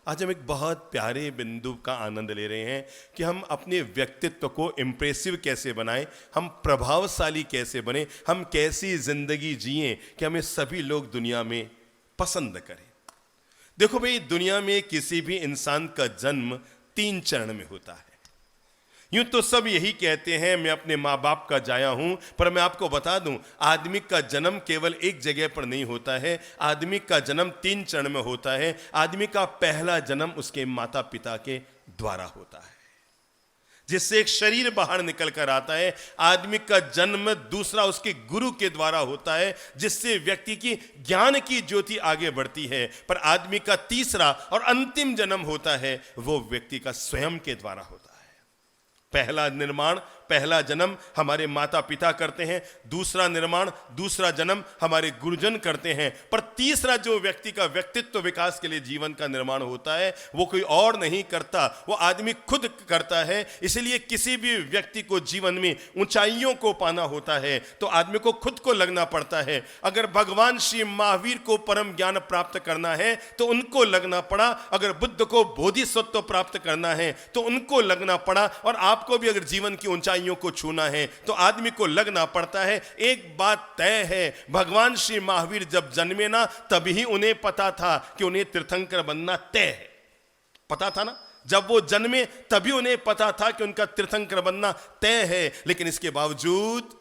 आज हम एक बहुत प्यारे बिंदु का आनंद ले रहे हैं कि हम अपने व्यक्तित्व को इम्प्रेसिव कैसे बनाएं, हम प्रभावशाली कैसे बने, हम कैसी जिंदगी जिएं कि हमें सभी लोग दुनिया में पसंद करें। देखो भाई, दुनिया में किसी भी इंसान का जन्म 3 चरण में होता है। यूं तो सब यही कहते हैं मैं अपने माँ बाप का जाया हूं, पर मैं आपको बता दूं आदमी का जन्म केवल एक जगह पर नहीं होता है। आदमी का जन्म 3 चरण में होता है। आदमी का पहला जन्म उसके माता पिता के द्वारा होता है, जिससे एक शरीर बाहर निकल कर आता है। आदमी का जन्म दूसरा उसके गुरु के द्वारा होता है, जिससे व्यक्ति की ज्ञान की ज्योति आगे बढ़ती है। पर आदमी का तीसरा और अंतिम जन्म होता है, वो व्यक्ति का स्वयं के द्वारा होता है। पहला निर्माण, पहला जन्म हमारे माता पिता करते हैं, दूसरा निर्माण, दूसरा जन्म हमारे गुरुजन करते हैं, पर तीसरा जो व्यक्ति का व्यक्तित्व विकास के लिए जीवन का निर्माण होता है वो कोई और नहीं करता, वो आदमी खुद करता है। इसलिए किसी भी व्यक्ति को जीवन में ऊंचाइयों को पाना होता है तो आदमी को खुद को लगना पड़ता है। अगर भगवान श्री महावीर को परम ज्ञान प्राप्त करना है तो उनको लगना पड़ा, अगर बुद्ध को बोधिसत्व प्राप्त करना है तो उनको लगना पड़ा, और आपको भी अगर जीवन की ऊंचाइयों को छूना है तो आदमी को लगना पड़ता है। एक बात तय है, भगवान श्री महावीर जब जन्मे ना तभी उन्हें पता था कि उन्हें तीर्थंकर बनना तय है। पता था ना, जब वो जन्मे तभी उन्हें पता था कि उनका तीर्थंकर बनना तय है। लेकिन इसके बावजूद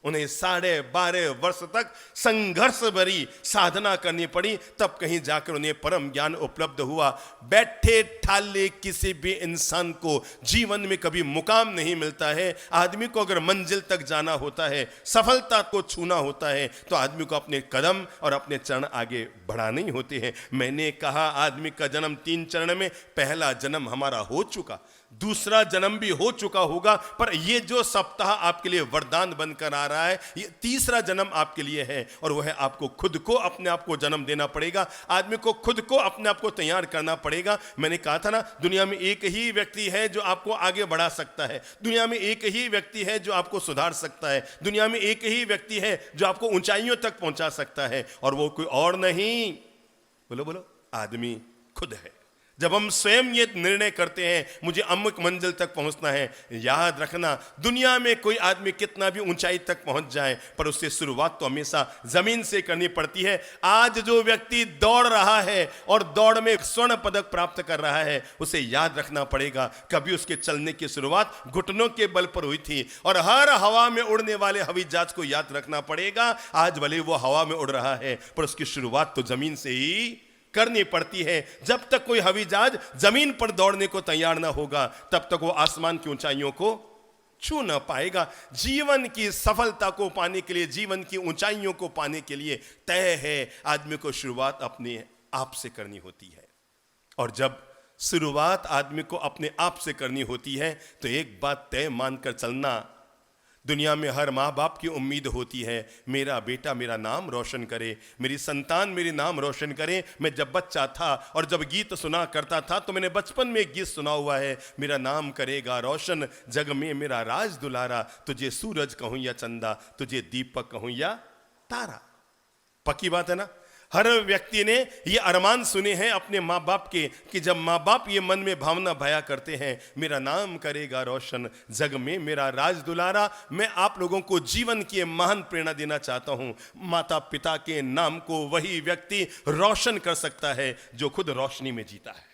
उन्हें 12.5 वर्ष तक संघर्ष भरी साधना करनी पड़ी, तब कहीं जाकर उन्हें परम ज्ञान उपलब्ध हुआ। बैठे ठाले किसी भी इंसान को जीवन में कभी मुकाम नहीं मिलता है। आदमी को अगर मंजिल तक जाना होता है, सफलता को छूना होता है, तो आदमी को अपने कदम और अपने चरण आगे बढ़ाने ही होते हैं। मैंने कहा आदमी का जन्म 3 चरण में, पहला जन्म हमारा हो चुका, दूसरा जन्म भी हो चुका होगा, पर यह जो सप्ताह आपके लिए वरदान बनकर आ रहा है, ये तीसरा जन्म आपके लिए है, और वह है आपको खुद को अपने आप को जन्म देना पड़ेगा। आदमी को खुद को अपने आप को तैयार करना पड़ेगा। मैंने कहा था ना, दुनिया में एक ही व्यक्ति है जो आपको आगे बढ़ा सकता है, दुनिया में एक ही व्यक्ति है जो आपको सुधार सकता है, दुनिया में एक ही व्यक्ति है जो आपको ऊंचाइयों तक पहुंचा सकता है, और वो कोई और नहीं, बोलो बोलो, आदमी खुद है। जब हम स्वयं ये निर्णय करते हैं मुझे अमुक मंजिल तक पहुंचना है, याद रखना दुनिया में कोई आदमी कितना भी ऊंचाई तक पहुंच जाए, पर उससे शुरुआत तो हमेशा जमीन से करनी पड़ती है। आज जो व्यक्ति दौड़ रहा है और दौड़ में स्वर्ण पदक प्राप्त कर रहा है, उसे याद रखना पड़ेगा कभी उसके चलने की शुरुआत घुटनों के बल पर हुई थी। और हर हवा में उड़ने वाले हवाई जहाज को याद रखना पड़ेगा, आज भले वो हवा में उड़ रहा है पर उसकी शुरुआत तो जमीन से ही करनी पड़ती है। जब तक कोई हवाई जहाज जमीन पर दौड़ने को तैयार ना होगा, तब तक वो आसमान की ऊंचाइयों को छू ना पाएगा। जीवन की सफलता को पाने के लिए, जीवन की ऊंचाइयों को पाने के लिए तय है आदमी को शुरुआत अपने आप से करनी होती है। और जब शुरुआत आदमी को अपने आप से करनी होती है तो एक बात तय मानकर चलना, दुनिया में हर माँ बाप की उम्मीद होती है मेरा बेटा मेरा नाम रोशन करे, मेरी संतान मेरी नाम रोशन करे। मैं जब बच्चा था और जब गीत सुना करता था तो मैंने बचपन में एक गीत सुना हुआ है, मेरा नाम करेगा रोशन जग में मेरा राज दुलारा, तुझे सूरज कहूँ या चंदा, तुझे दीपक कहूँ या तारा। पक्की बात है ना, हर व्यक्ति ने ये अरमान सुने हैं अपने माँ बाप के कि जब माँ बाप ये मन में भावना बया करते हैं मेरा नाम करेगा रोशन जग में मेरा राज दुलारा। मैं आप लोगों को जीवन की महान प्रेरणा देना चाहता हूँ, माता पिता के नाम को वही व्यक्ति रोशन कर सकता है जो खुद रोशनी में जीता है।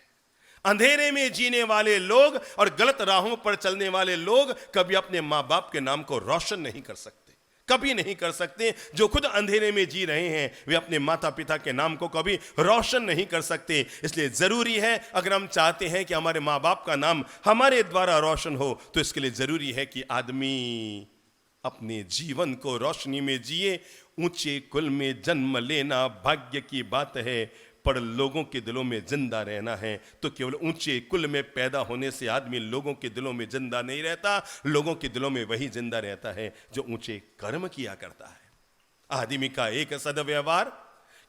अंधेरे में जीने वाले लोग और गलत राहों पर चलने वाले लोग कभी अपने माँ बाप के नाम को रोशन नहीं कर सकते, कभी नहीं कर सकते। जो खुद अंधेरे में जी रहे हैं वे अपने माता पिता के नाम को कभी रोशन नहीं कर सकते। इसलिए जरूरी है, अगर हम चाहते हैं कि हमारे माँ बाप का नाम हमारे द्वारा रोशन हो, तो इसके लिए जरूरी है कि आदमी अपने जीवन को रोशनी में जिए। ऊंचे कुल में जन्म लेना भाग्य की बात है, पर लोगों के दिलों में जिंदा रहना है तो केवल ऊंचे कुल में पैदा होने से आदमी लोगों के दिलों में जिंदा नहीं रहता। लोगों के दिलों में वही जिंदा रहता है जो ऊंचे कर्म किया करता है। आदमी का एक सदव्यवहार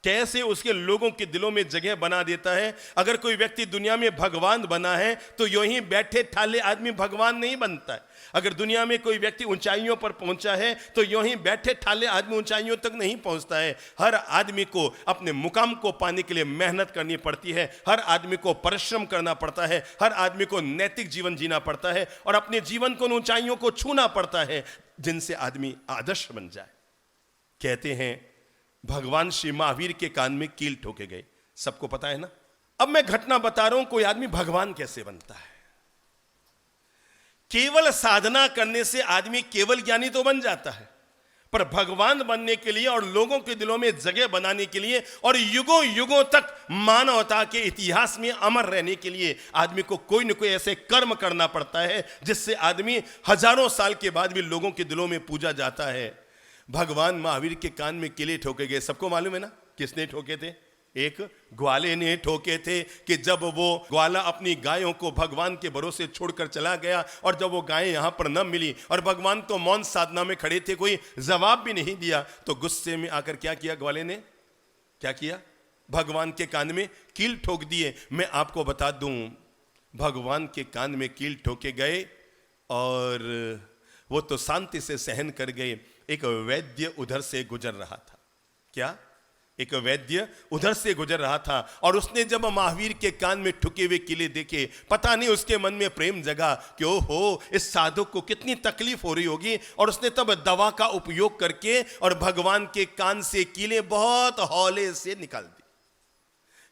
कैसे उसके लोगों के दिलों में जगह बना देता है। अगर कोई व्यक्ति दुनिया में भगवान बना है तो यूं ही बैठे ठाले आदमी भगवान नहीं बनता है। अगर दुनिया में कोई व्यक्ति ऊंचाइयों पर पहुंचा है तो यूं ही बैठे ठाले आदमी ऊंचाइयों तक नहीं पहुंचता है। हर आदमी को अपने मुकाम को पाने के लिए मेहनत करनी पड़ती है, हर आदमी को परिश्रम करना पड़ता है, हर आदमी को नैतिक जीवन जीना पड़ता है और अपने जीवन को उन ऊंचाइयों को छूना पड़ता है जिनसे आदमी आदर्श बन जाए। कहते हैं भगवान श्री महावीर के कान में कील ठोके गए, सबको पता है ना। अब मैं घटना बता रहा हूं, कोई आदमी भगवान कैसे बनता है। केवल साधना करने से आदमी केवल ज्ञानी तो बन जाता है, पर भगवान बनने के लिए और लोगों के दिलों में जगह बनाने के लिए और युगों युगों तक मानवता के इतिहास में अमर रहने के लिए आदमी को कोई न कोई ऐसे कर्म करना पड़ता है जिससे आदमी हजारों साल के बाद भी लोगों के दिलों में पूजा जाता है। भगवान महावीर के कान में किले ठोके गए, सबको मालूम है ना। किसने ठोके थे? एक ग्वाले ने ठोके थे कि जब वो ग्वाला अपनी गायों को भगवान के भरोसे छोड़कर चला गया और जब वो गायें यहां पर न मिली और भगवान तो मौन साधना में खड़े थे, कोई जवाब भी नहीं दिया, तो गुस्से में आकर क्या किया ग्वाले ने? क्या किया? भगवान के कान में कील ठोक दिए। मैं आपको बता दूं, भगवान के कान में कील ठोके गए और वो तो शांति से सहन कर गए। एक वैद्य उधर से गुजर रहा था। क्या? एक वैद्य उधर से गुजर रहा था और उसने जब महावीर के कान में ठुके हुए किले देखे, पता नहीं उसके मन में प्रेम जगा कि ओहो इस साधक को कितनी तकलीफ हो रही होगी, और उसने तब दवा का उपयोग करके और भगवान के कान से किले बहुत हौले से निकाल दी।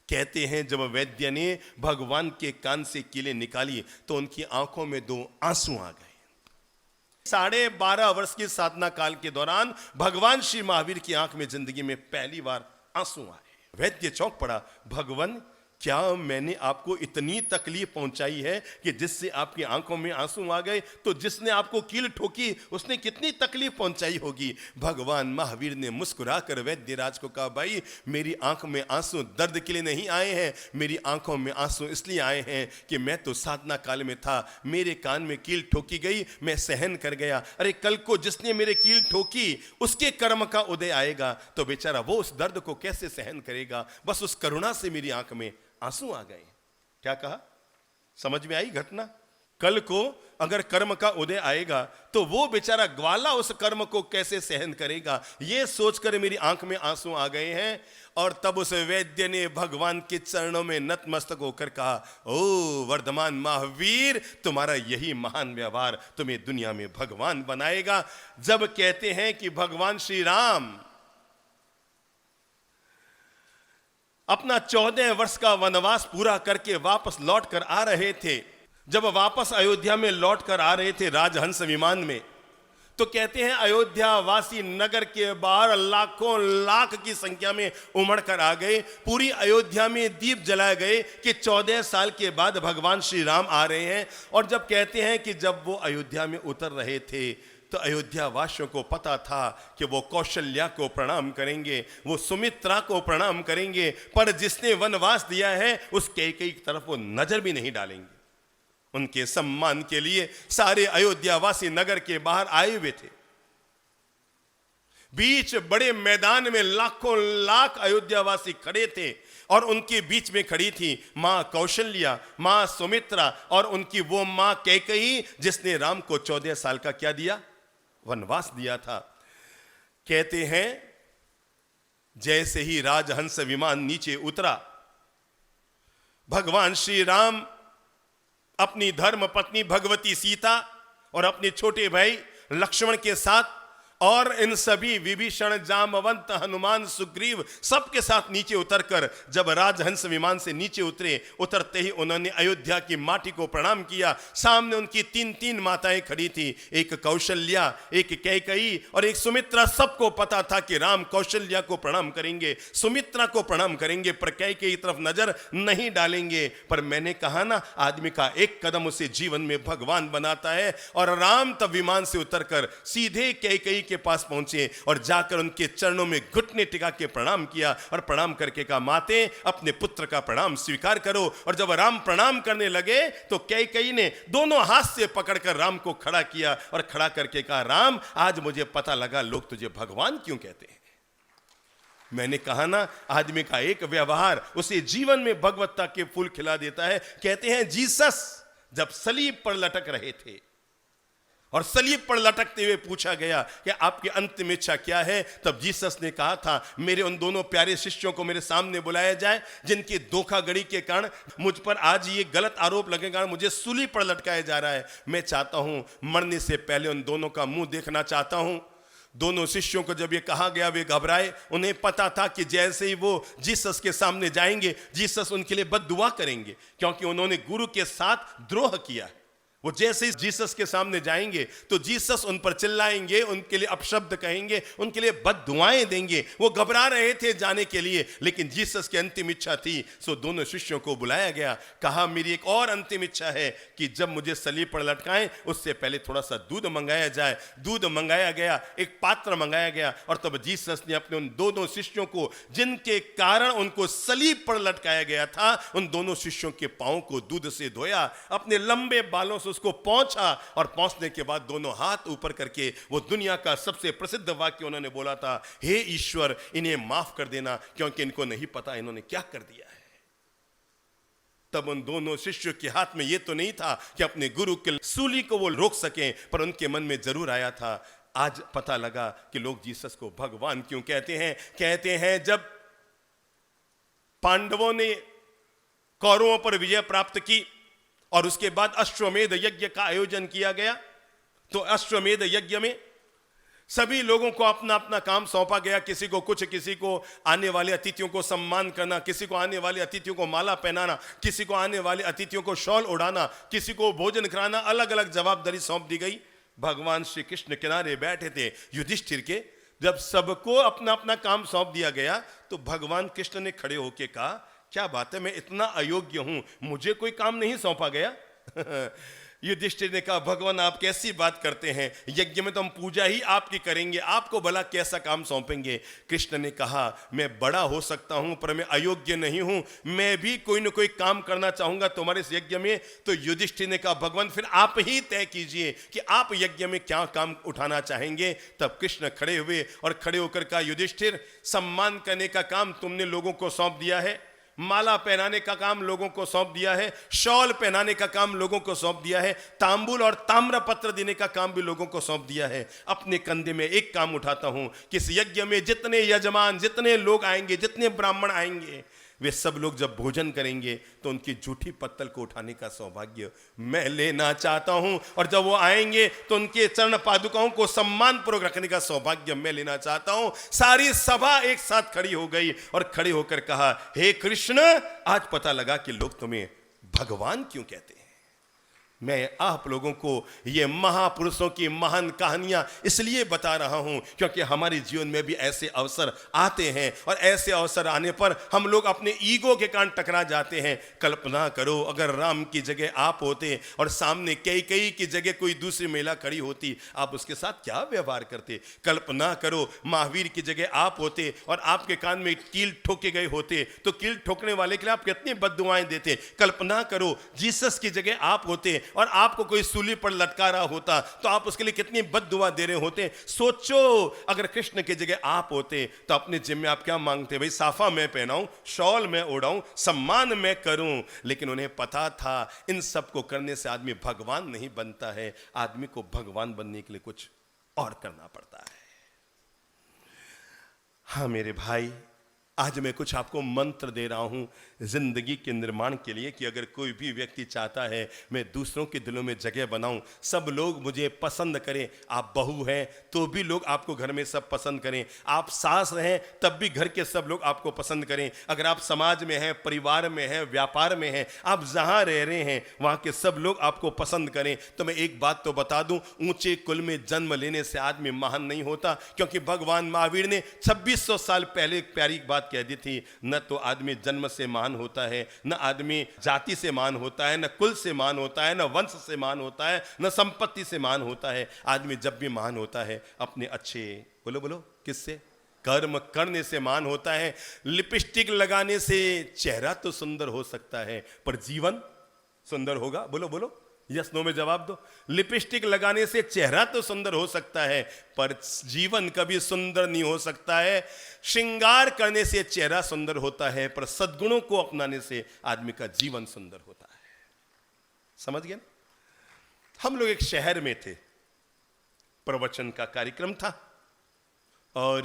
कहते हैं जब वैद्य ने भगवान के कान से किले निकाली तो उनकी आंखों में 2 आंसू आ गए। 12.5 वर्ष की साधना काल के दौरान भगवान श्री महावीर की आंख में जिंदगी में पहली बार आंसू आए। वैद्य चौंक पड़ा, भगवान क्या मैंने आपको इतनी तकलीफ पहुंचाई है कि जिससे आपकी आंखों में आंसू आ गए? तो जिसने आपको कील ठोकी उसने कितनी तकलीफ पहुंचाई होगी। भगवान महावीर ने मुस्कुराकर वैद्यराज को कहा, भाई मेरी आंख में आंसू दर्द के लिए नहीं आए हैं, मेरी आंखों में आंसू इसलिए आए हैं कि मैं तो साधना काल में था, मेरे कान में कील ठोकी गई, मैं सहन कर गया। अरे कल को जिसने मेरे कील ठोकी उसके कर्म का उदय आएगा तो बेचारा वो उस दर्द को कैसे सहन करेगा। बस उस करुणा से मेरी आंख में आंसू आ गए। क्या कहा? समझ में आई घटना? कल को अगर कर्म का उदय आएगा तो वो बेचारा ग्वाला उस कर्म को कैसे सहन करेगा, ये सोचकर मेरी आंख में आंसू आ गए हैं। और तब उस वैद्य ने भगवान के चरणों में नतमस्तक होकर कहा, ओ वर्धमान महावीर, तुम्हारा यही महान व्यवहार तुम्हें दुनिया में भगवान बनाएगा। जब कहते हैं कि भगवान श्री राम अपना 14 वर्ष का वनवास पूरा करके वापस लौट कर आ रहे थे, जब वापस अयोध्या में लौट कर आ रहे थे राजहंस विमान में, तो कहते हैं अयोध्या वासी नगर के बाहर लाखों लाख की संख्या में उमड़ कर आ गए। पूरी अयोध्या में दीप जलाए गए कि 14 साल के बाद भगवान श्री राम आ रहे हैं। और जब कहते हैं कि जब वो अयोध्या में उतर रहे थे तो अयोध्या वासियों को पता था कि वो कौशल्या को प्रणाम करेंगे, वो सुमित्रा को प्रणाम करेंगे, पर जिसने वनवास दिया है उस कैकेयी की तरफ वो नजर भी नहीं डालेंगे। उनके सम्मान के लिए सारे अयोध्यावासी नगर के बाहर आए हुए थे। बीच बड़े मैदान में लाखों लाख अयोध्यावासी खड़े थे और उनके बीच में खड़ी थी मां कौशल्या, मां सुमित्रा और उनकी वो मां कैकेयी जिसने राम को 14 साल का क्या दिया? वनवास दिया था। कहते हैं जैसे ही राजहंस विमान नीचे उतरा, भगवान श्री राम अपनी धर्म पत्नी भगवती सीता और अपने छोटे भाई लक्ष्मण के साथ और इन सभी विभीषण, जामवंत, हनुमान, सुग्रीव सबके साथ नीचे उतरकर जब राजहंस विमान से नीचे उतरते ही उन्होंने अयोध्या की माटी को प्रणाम किया। सामने उनकी 3 माताएं खड़ी थी, एक कौशल्या, एक कैकेयी और एक सुमित्रा। सबको पता था कि राम कौशल्या को प्रणाम करेंगे, सुमित्रा को प्रणाम करेंगे, पर कैकेयी की तरफ नजर नहीं डालेंगे। पर मैंने कहा ना, आदमी का एक कदम उसे जीवन में भगवान बनाता है। और राम तब विमान से उतरकर सीधे कैकेयी के पास पहुंचे और जाकर उनके चरणों में घुटने टिका के प्रणाम किया और प्रणाम करके कहा, माते अपने पुत्र का प्रणाम स्वीकार करो। और जब राम प्रणाम करने लगे तो कैकेयी ने दोनों हाथ से पकड़कर राम को खड़ा किया और खड़ा करके कहा, राम आज मुझे पता लगा लोग तुझे भगवान क्यों कहते हैं। मैंने कहा ना, आदमी का एक व्यवहार उसे जीवन में भगवत्ता के फूल खिला देता है। कहते हैं जीसस जब सलीब पर लटक रहे थे और सलीब पर लटकते हुए पूछा गया कि आपकी अंतिम इच्छा क्या है, तब जीसस ने कहा था, मेरे उन दोनों प्यारे शिष्यों को मेरे सामने बुलाया जाए जिनकी धोखाधड़ी के कारण मुझ पर आज ये गलत आरोप लगेगा, मुझे सूली पर लटकाया जा रहा है। मैं चाहता हूं मरने से पहले उन दोनों का मुंह देखना चाहता हूं। दोनों शिष्यों को जब ये कहा गया वे घबराए। उन्हें पता था कि जैसे ही वो जीसस के सामने जाएंगे जीसस उनके लिए बद्दुआ करेंगे, क्योंकि उन्होंने गुरु के साथ द्रोह किया। वो जैसे ही जीसस के सामने जाएंगे तो जीसस उन पर चिल्लाएंगे, उनके लिए अपशब्द कहेंगे, उनके लिए बद्दुआएं देंगे। वो घबरा रहे थे जाने के लिए, लेकिन जीसस की अंतिम इच्छा थी। सो दोनों शिष्यों को बुलाया गया, कहा मेरी एक और अंतिम इच्छा है कि जब मुझे सलीब पर लटकाएं उससे पहले थोड़ा सा दूध मंगाया जाए। दूध मंगाया गया, एक पात्र मंगाया गया, और तब जीसस ने अपने उन दोनों शिष्यों को जिनके कारण उनको सलीब पर लटकाया गया था, उन दोनों शिष्यों के पांव को दूध से धोया, अपने लंबे बालों से उसको पहुंचा, और पहुंचने के बाद दोनों हाथ ऊपर करके वो दुनिया का सबसे प्रसिद्ध वाक्य उन्होंने बोला था, हे ईश्वर इन्हें माफ कर देना क्योंकि इनको नहीं पता इन्होंने क्या कर दिया है। तब उन दोनों शिष्यों के हाथ में ये तो नहीं था कि अपने गुरु के सूली को वो रोक सकें, पर उनके मन में जरूर आया था। आज पता लगा कि लोग जीसस को भगवान क्यों कहते हैं। कहते हैं जब पांडवों ने कौरवों पर विजय प्राप्त की और उसके बाद अश्वमेध यज्ञ का आयोजन किया गया, तो अश्वमेध यज्ञ में सभी लोगों को अपना अपना काम सौंपा गया। किसी को कुछ, किसी को आने वाले अतिथियों को सम्मान करना, किसी को आने वाले अतिथियों को माला पहनाना, किसी को आने वाले अतिथियों को शॉल उड़ाना, किसी को भोजन कराना, अलग अलग जवाबदारी सौंप दी गई। भगवान श्री कृष्ण किनारे बैठे थे युधिष्ठिर के। जब सबको अपना अपना काम सौंप दिया गया तो भगवान कृष्ण ने खड़े होकर कहा, क्या बात है, मैं इतना अयोग्य हूं, मुझे कोई काम नहीं सौंपा गया? युधिष्ठिर ने कहा, भगवान आप कैसी बात करते हैं, यज्ञ में तो हम पूजा ही आपकी करेंगे, आपको भला कैसा काम सौंपेंगे? कृष्ण ने कहा, मैं बड़ा हो सकता हूं पर मैं अयोग्य नहीं हूं, मैं भी कोई ना कोई काम करना चाहूंगा तुम्हारे इस यज्ञ में। तो युधिष्ठिर ने कहा, भगवान फिर आप ही तय कीजिए कि आप यज्ञ में क्या काम उठाना चाहेंगे। तब कृष्ण खड़े हुए और खड़े होकर कहा, युधिष्ठिर सम्मान करने का काम तुमने लोगों को सौंप दिया है, माला पहनाने का काम लोगों को सौंप दिया है, शॉल पहनाने का काम लोगों को सौंप दिया है, तांबूल और ताम्रपत्र देने का काम भी लोगों को सौंप दिया है। अपने कंधे में एक काम उठाता हूं कि इस यज्ञ में जितने यजमान, जितने लोग आएंगे, जितने ब्राह्मण आएंगे, वे सब लोग जब भोजन करेंगे तो उनकी जूठी पत्तल को उठाने का सौभाग्य मैं लेना चाहता हूं, और जब वो आएंगे तो उनके चरण पादुकाओं को सम्मान पूर्वक रखने का सौभाग्य मैं लेना चाहता हूं। सारी सभा एक साथ खड़ी हो गई और खड़े होकर कहा, हे कृष्ण, आज पता लगा कि लोग तुम्हें भगवान क्यों कहते हैं। मैं आप लोगों को ये महापुरुषों की महान कहानियां इसलिए बता रहा हूं क्योंकि हमारे जीवन में भी ऐसे अवसर आते हैं, और ऐसे अवसर आने पर हम लोग अपने ईगो के कारण टकरा जाते हैं। कल्पना करो अगर राम की जगह आप होते और सामने कैकेयी की जगह कोई दूसरी महिला खड़ी होती, आप उसके साथ क्या व्यवहार करते? कल्पना करो महावीर की जगह आप होते और आपके कान में कील ठोके गए होते, तो कील ठोकने वाले के लिए आप कितनी बद्दुआएं देते? कल्पना करो जीसस की जगह आप होते और आपको कोई सूली पर लटका रहा होता तो आप उसके लिए कितनी बद्दुआ दे रहे होते। सोचो अगर कृष्ण की जगह आप होते तो अपने जिम में आप क्या मांगते? भाई साफा मैं पहनाऊं, शॉल मैं ओढ़ाऊं, सम्मान मैं करूं। लेकिन उन्हें पता था इन सब को करने से आदमी भगवान नहीं बनता है, आदमी को भगवान बनने के लिए कुछ और करना पड़ता है। हाँ मेरे भाई, आज मैं कुछ आपको मंत्र दे रहा हूं जिंदगी के निर्माण के लिए कि अगर कोई भी व्यक्ति चाहता है मैं दूसरों के दिलों में जगह बनाऊं, सब लोग मुझे पसंद करें। आप बहू हैं तो भी लोग आपको घर में सब पसंद करें, आप सास हैं तब भी घर के सब लोग आपको पसंद करें, अगर आप समाज में हैं, परिवार में हैं, व्यापार में हैं, आप जहां रह रहे हैं वहां के सब लोग आपको पसंद करें। तो मैं एक बात तो बता दूं, ऊंचे कुल में जन्म लेने से आदमी महान नहीं होता, क्योंकि भगवान महावीर ने 2600 साल पहले एक प्यारी बात कह दी थी, न तो आदमी जन्म से महान होता है, न आदमी जाति से महान होता है, न कुल से महान होता है, न वंश से महान होता है, न संपत्ति से महान होता है। आदमी जब भी महान होता है अपने अच्छे, बोलो बोलो किससे, कर्म करने से महान होता है। लिपस्टिक लगाने से चेहरा तो सुंदर हो सकता है पर जीवन सुंदर होगा? बोलो बोलो, यस नो में जवाब दो। लिपस्टिक लगाने से चेहरा तो सुंदर हो सकता है, पर जीवन कभी सुंदर नहीं हो सकता है। श्रृंगार करने से चेहरा सुंदर होता है, पर सद्गुणों को अपनाने से आदमी का जीवन सुंदर होता है। समझ गए ना? हम लोग एक शहर में थे, प्रवचन का कार्यक्रम था, और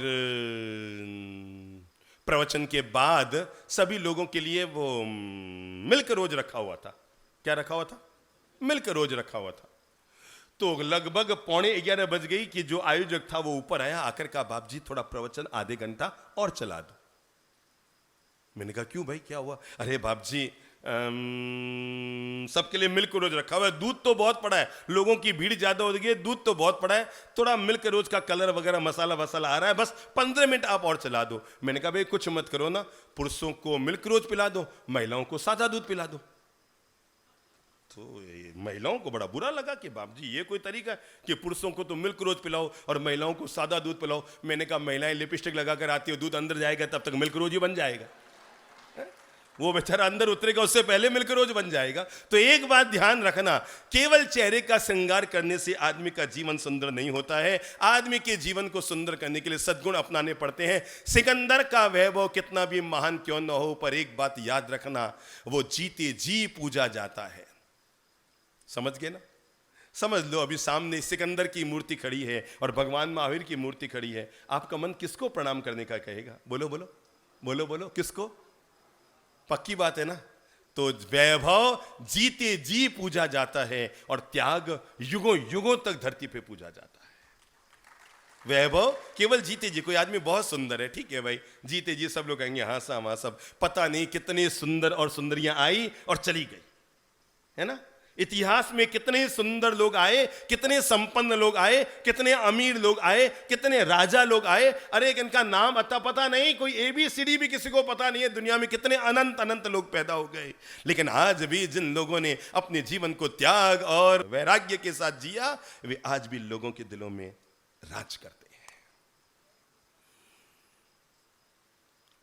प्रवचन के बाद सभी लोगों के लिए वो मिल्क रोज रखा हुआ था। क्या रखा हुआ था? मिल्क रोज रखा हुआ था। तो लगभग 11:15 बज गई कि जो आयोजक था वो ऊपर आया, आकर कहा, बाप जी थोड़ा प्रवचन आधे घंटा और चला दो। मैंने कहा क्यों भाई, क्या हुआ? अरे बाप जी सबके लिए मिल्क रोज रखा हुआ है, दूध तो बहुत पड़ा है, लोगों की भीड़ ज्यादा हो गई है, दूध तो बहुत पड़ा है, थोड़ा मिल्क रोज का कलर वगैरह मसाला वसाला आ रहा है, बस 15 मिनट आप और चला दो। मैंने कहा भाई कुछ मत करो ना, पुरुषों को मिल्क रोज पिला दो, महिलाओं को सादा दूध पिला दो। तो महिलाओं को बड़ा बुरा लगा कि बाप जी ये कोई तरीका है कि पुरुषों को तो मिल्क रोज पिलाओ और महिलाओं को सादा दूध पिलाओ। मैंने कहा महिलाएं लिपस्टिक लगाकर आती हो, दूध अंदर जाएगा तब तक मिल्क रोज ही बन जाएगा, वो बेचारा अंदर उतरेगा उससे पहले मिल्क रोज बन जाएगा। तो एक बात ध्यान रखना, केवल चेहरे का श्रृंगार करने से आदमी का जीवन सुंदर नहीं होता है। आदमी के जीवन को सुंदर करने के लिए सद्गुण अपनाने पड़ते हैं। सिकंदर का वैभव कितना भी महान क्यों न हो, पर एक बात याद रखना, वो जीते जी पूजा जाता है। समझ गए ना? समझ लो अभी सामने सिकंदर की मूर्ति खड़ी है और भगवान महावीर की मूर्ति खड़ी है, आपका मन किसको प्रणाम करने का कहेगा? बोलो बोलो बोलो बोलो, किसको? पक्की बात है ना? तो वैभव जीते जी पूजा जाता है और त्याग युगों युगों तक धरती पे पूजा जाता है। वैभव केवल जीते जी। कोई आदमी बहुत सुंदर है, ठीक है भाई, जीते जी सब लोग कहेंगे हाँ साहब हाँ सब, पता नहीं कितने सुंदर और सुंदरियां आई और चली गई, है ना? इतिहास में कितने सुंदर लोग आए, कितने संपन्न लोग आए, कितने अमीर लोग आए, कितने राजा लोग आए, अरे इनका नाम अता पता नहीं, कोई ABCD भी किसी को पता नहीं है। दुनिया में कितने अनंत अनंत लोग पैदा हो गए, लेकिन आज भी जिन लोगों ने अपने जीवन को त्याग और वैराग्य के साथ जिया, वे आज भी लोगों के दिलों में राज करते हैं।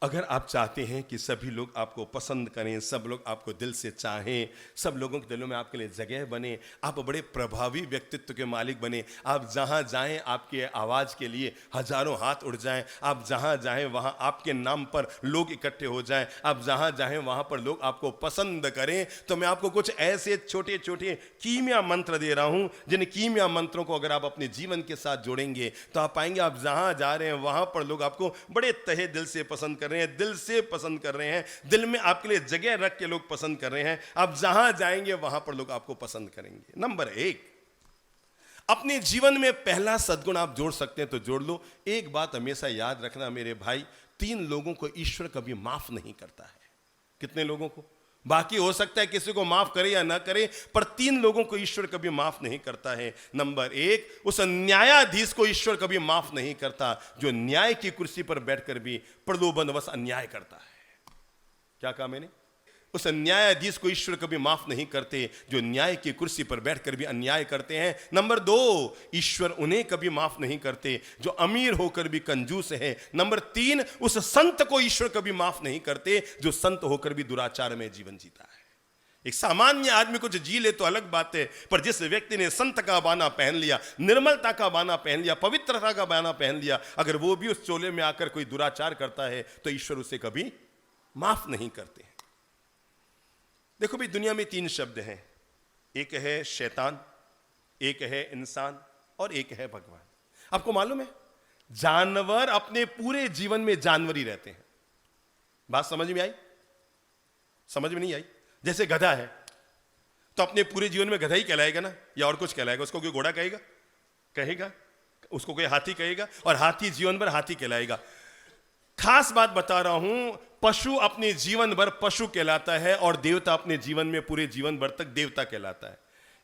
अगर आप चाहते हैं कि सभी लोग आपको पसंद करें, सब लोग आपको दिल से चाहें, सब लोगों के दिलों में आपके लिए जगह बने, आप बड़े प्रभावी व्यक्तित्व के मालिक बने, आप जहां जाएं आपके आवाज़ के लिए हजारों हाथ उड़ जाएं, आप जहां जाएं वहां आपके नाम पर लोग इकट्ठे हो जाएं, आप जहां जाएं वहां पर लोग आपको पसंद करें, तो मैं आपको कुछ ऐसे छोटे छोटे कीमिया मंत्र दे रहा हूं, जिन कीमिया मंत्रों को अगर आप अपने जीवन के साथ जोड़ेंगे तो आप पाएंगे आप जहां जा रहे हैं वहां पर लोग आपको बड़े तहे दिल से पसंद कर रहे हैं, दिल से पसंद कर रहे हैं, दिल में आपके लिए जगह रख के लोग पसंद कर रहे हैं। आप जहां जाएंगे वहां पर लोग आपको पसंद करेंगे। नंबर 1, अपने जीवन में पहला सद्गुण आप जोड़ सकते हैं तो जोड़ लो। एक बात हमेशा याद रखना मेरे भाई, 3 लोगों को ईश्वर कभी माफ नहीं करता है। कितने लोगों को? बाकी हो सकता है किसी को माफ करे या ना करे, पर 3 लोगों को ईश्वर कभी माफ नहीं करता है। नंबर 1, उस न्यायाधीश को ईश्वर कभी माफ नहीं करता जो न्याय की कुर्सी पर बैठकर भी प्रलोभनवश अन्याय करता है। क्या कहा मैंने? उस न्यायाधीश को ईश्वर कभी माफ नहीं करते जो न्याय की कुर्सी पर बैठकर भी अन्याय करते हैं। नंबर 2, ईश्वर उन्हें कभी माफ नहीं करते जो अमीर होकर भी कंजूस है। नंबर 3, उस संत को ईश्वर कभी माफ नहीं करते जो संत होकर भी दुराचार में जीवन जीता है। एक सामान्य आदमी कुछ जी ले तो अलग बात है, पर जिस व्यक्ति ने संत का बाना पहन लिया, निर्मलता का बाना पहन लिया, पवित्रता का बाना पहन लिया, अगर वो भी उस चोले में आकर कोई दुराचार करता है तो ईश्वर उसे कभी माफ नहीं करते। देखो भाई, दुनिया में 3 शब्द हैं, एक है शैतान, एक है इंसान और एक है भगवान। आपको मालूम है जानवर अपने पूरे जीवन में जानवर ही रहते हैं। बात समझ में आई? समझ में नहीं आई? जैसे गधा है तो अपने पूरे जीवन में गधा ही कहलाएगा ना, या और कुछ कहलाएगा? उसको कोई घोड़ा कहेगा? कहेगा? उसको कोई हाथी कहेगा? और हाथी जीवन भर हाथी कहलाएगा। खास बात बता रहा हूं, पशु अपने जीवन भर पशु कहलाता है और देवता अपने जीवन में पूरे जीवन भर तक देवता कहलाता है।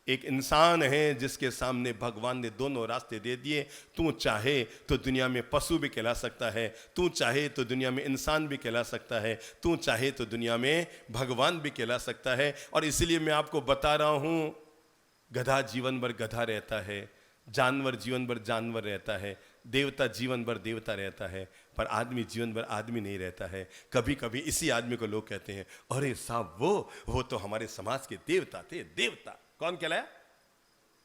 एक इंसान है जिसके सामने भगवान ने दोनों रास्ते दे दिए। तू चाहे तो दुनिया में पशु भी कहला सकता है, तू चाहे तो दुनिया में इंसान भी कहला सकता है, तू चाहे तो दुनिया में भगवान भी कहला सकता है। और इसलिए मैं आपको बता रहा हूं, गधा जीवन भर गधा रहता है, जानवर जीवन भर जानवर रहता है, देवता जीवन भर देवता रहता है, पर आदमी जीवन भर आदमी नहीं रहता है। कभी कभी इसी आदमी को लोग कहते हैं, अरे साहब वो तो हमारे समाज के देवता थे, देवता। कौन कहलाया?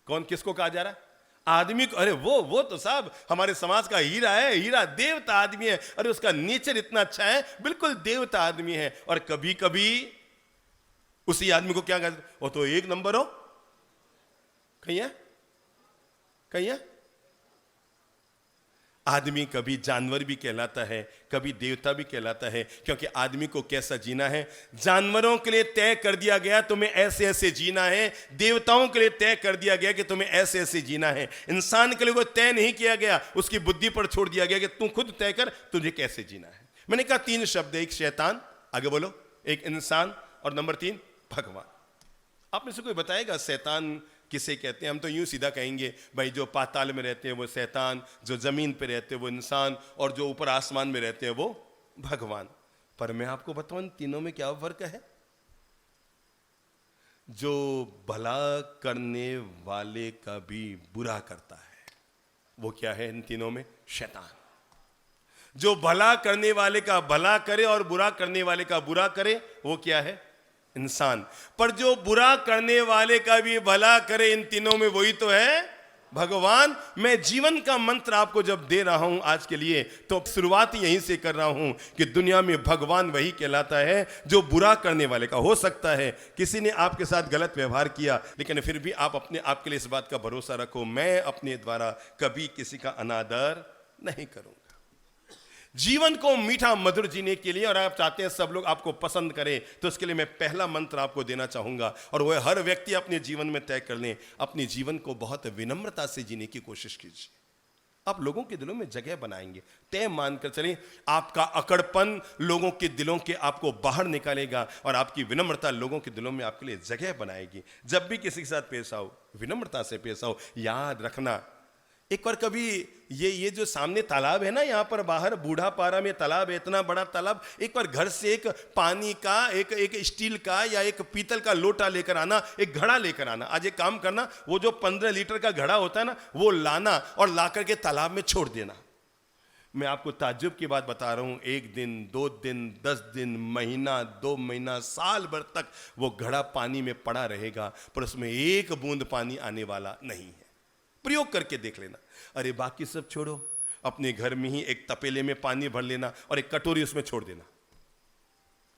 कौन, किसको कहा जा रहा है? आदमी को। अरे वो तो साहब हमारे समाज का हीरा है, हीरा देवता आदमी है। अरे उसका नेचर इतना अच्छा है, बिल्कुल देवता आदमी है। और कभी कभी उसी आदमी को क्या कहते, वो तो एक नंबर हो। कहीं है? कहीं है? आदमी कभी जानवर भी कहलाता है, कभी देवता भी कहलाता है, क्योंकि आदमी को कैसा जीना है, जानवरों के लिए तय कर दिया गया तुम्हें ऐसे ऐसे जीना है, देवताओं के लिए तय कर दिया गया कि तुम्हें ऐसे ऐसे जीना है। इंसान के लिए वो तय नहीं किया गया, उसकी बुद्धि पर छोड़ दिया गया कि तू खुद तय कर तुझे कैसे जीना है। मैंने कहा 3 शब्द, एक शैतान, आगे बोलो, एक इंसान, और नंबर 3 भगवान। आप में से कोई बताएगा शैतान किसे कहते हैं? हम तो यूं सीधा कहेंगे भाई जो पाताल में रहते हैं वो शैतान, जो जमीन पे रहते हैं वो इंसान, और जो ऊपर आसमान में रहते हैं वो भगवान। पर मैं आपको बताऊं तीनों में क्या फर्क है। जो भला करने वाले का भी बुरा करता है वो क्या है इन तीनों में? शैतान। जो भला करने वाले का भला करे और बुरा करने वाले का बुरा करे वो क्या है? इंसान। पर जो बुरा करने वाले का भी भला करे, इन तीनों में वही तो है भगवान। मैं जीवन का मंत्र आपको जब दे रहा हूं आज के लिए, तो शुरुआत यहीं से कर रहा हूं कि दुनिया में भगवान वही कहलाता है जो बुरा करने वाले का। हो सकता है किसी ने आपके साथ गलत व्यवहार किया, लेकिन फिर भी आप अपने आप के लिए इस बात का भरोसा रखो, मैं अपने द्वारा कभी किसी का अनादर नहीं करूंगा। जीवन को मीठा मधुर जीने के लिए, और आप चाहते हैं सब लोग आपको पसंद करें, तो इसके लिए मैं पहला मंत्र आपको देना चाहूंगा, और वह हर व्यक्ति अपने जीवन में तय कर लें। अपने जीवन को बहुत विनम्रता से जीने की कोशिश कीजिए। आप लोगों के दिलों में जगह बनाएंगे, तय मानकर चलें। आपका अकड़पन लोगों के दिलों के आपको बाहर निकालेगा, और आपकी विनम्रता लोगों के दिलों में आपके लिए जगह बनाएगी। जब भी किसी के साथ पेश आओ, विनम्रता से पेश आओ। याद रखना, एक बार कभी ये जो सामने तालाब है ना, यहाँ पर बाहर बूढ़ा पारा में तालाब है, इतना बड़ा तालाब। एक बार घर से एक पानी का एक स्टील का या एक पीतल का लोटा लेकर आना, एक घड़ा लेकर आना। आज एक काम करना, वो जो 15 लीटर का घड़ा होता है ना, वो लाना और ला करके तालाब में छोड़ देना। मैं आपको ताज्जुब की बात बता रहा हूं, 1 दिन 2 दिन 10 दिन, महीना 2 महीना, साल भर तक वो घड़ा पानी में पड़ा रहेगा, पर उसमें एक बूंद पानी आने वाला नहीं है। प्रयोग करके देख लेना। अरे बाकी सब छोड़ो, अपने घर में ही एक तपेले में पानी भर लेना और एक कटोरी उसमें छोड़ देना।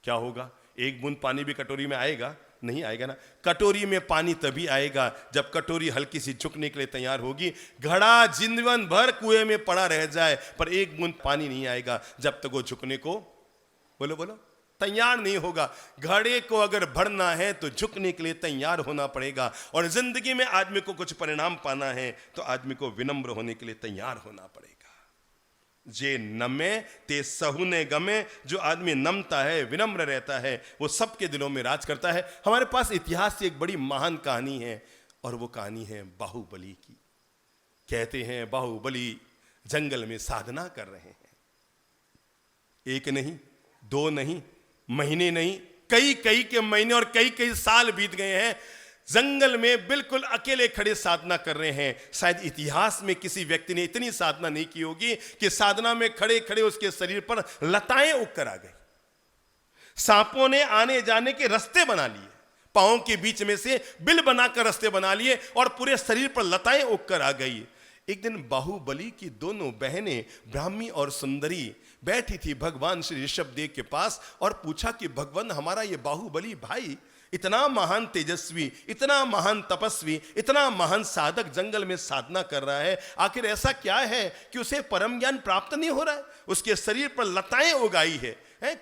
क्या होगा? एक बूंद पानी भी कटोरी में आएगा? नहीं आएगा ना। कटोरी में पानी तभी आएगा जब कटोरी हल्की सी झुकने के लिए तैयार होगी। घड़ा जीवन भर कुएं में पड़ा रह जाए, पर एक बूंद पानी नहीं आएगा जब तक वो झुकने को बोलो तैयार नहीं होगा। घड़े को अगर भरना है तो झुकने के लिए तैयार होना पड़ेगा। और जिंदगी में आदमी को कुछ परिणाम पाना है तो आदमी को विनम्र होने के लिए तैयार होना पड़ेगा। जे नमे ते सहुने गमे। जो आदमी नमता है, विनम्र रहता है, वो सबके दिलों में राज करता है। हमारे पास इतिहास से एक बड़ी महान कहानी है, और वो कहानी है बाहुबली की। कहते हैं बाहुबली जंगल में साधना कर रहे हैं। 1 नहीं, 2 नहीं, महीने नहीं, कई के महीने और कई साल बीत गए हैं। जंगल में बिल्कुल अकेले खड़े साधना कर रहे हैं। शायद इतिहास में किसी व्यक्ति ने इतनी साधना नहीं की होगी कि साधना में खड़े खड़े उसके शरीर पर लताएं उगकर आ गई। सांपों ने आने जाने के रास्ते बना लिए, पांवों के बीच में से बिल बनाकर रास्ते बना लिए, और पूरे शरीर पर लताएं उगकर आ गई। एक दिन बाहुबली की दोनों बहनें, ब्राह्मी और सुंदरी, बैठी थी भगवान श्री ऋषभदेव के पास और पूछा कि भगवान, हमारा ये बाहुबली भाई इतना महान तेजस्वी, इतना महान तपस्वी, इतना महान साधक जंगल में साधना कर रहा है, आखिर ऐसा क्या है कि उसे परम ज्ञान प्राप्त नहीं हो रहा है? उसके शरीर पर लताएं उगाई है,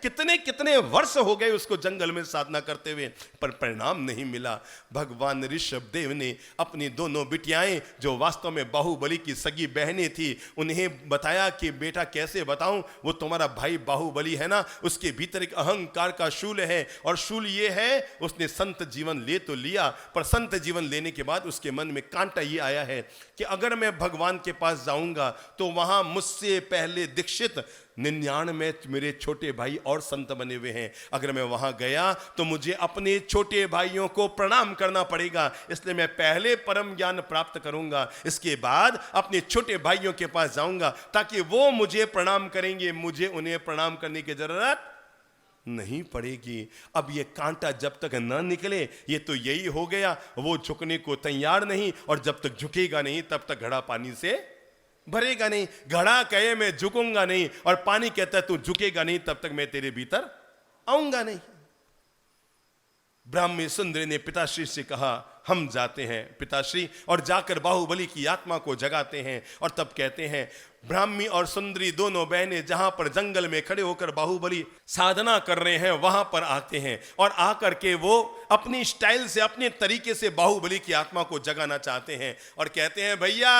कितने वर्ष हो गए उसको जंगल में साधना करते हुए, पर परिणाम नहीं मिला। भगवान ऋषभदेव ने अपनी दोनों बिटियाएं, जो वास्तव में बाहुबली की सगी बहनें थी, उन्हें बताया कि बेटा कैसे बताऊं, वो तुम्हारा भाई बाहुबली है ना, उसके भीतर एक अहंकार का शूल है, और शूल ये है, उसने संत जीवन ले तो लिया, पर संत जीवन लेने के बाद उसके मन में कांटा ये आया है कि अगर मैं भगवान के पास जाऊंगा तो वहां मुझसे पहले दीक्षित 99 मेरे छोटे भाई और संत बने हुए हैं। अगर मैं वहां गया तो मुझे अपने छोटे भाइयों को प्रणाम करना पड़ेगा, इसलिए मैं पहले परम ज्ञान प्राप्त करूंगा, इसके बाद अपने छोटे भाइयों के पास जाऊंगा ताकि वो मुझे प्रणाम करेंगे, मुझे उन्हें प्रणाम करने की जरूरत नहीं पड़ेगी। अब ये कांटा जब तक न निकले, ये तो यही हो गया, वो झुकने को तैयार नहीं, और जब तक झुकेगा नहीं तब तक घड़ा पानी से भरेगा नहीं। घड़ा कहे मैं झुकूंगा नहीं, और पानी कहता है तू झुकेगा नहीं तब तक मैं तेरे भीतर आऊंगा नहीं। ब्राह्मी सुंदरी ने पिताश्री से कहा हम जाते हैं पिताश्री, और जाकर बाहुबली की आत्मा को जगाते हैं। और तब कहते हैं ब्राह्मी और सुंदरी दोनों बहनें जहां पर जंगल में खड़े होकर बाहुबली साधना कर रहे हैं वहां पर आते हैं, और आकर के वो अपनी स्टाइल से, अपने तरीके से बाहुबली की आत्मा को जगाना चाहते हैं, और कहते हैं भैया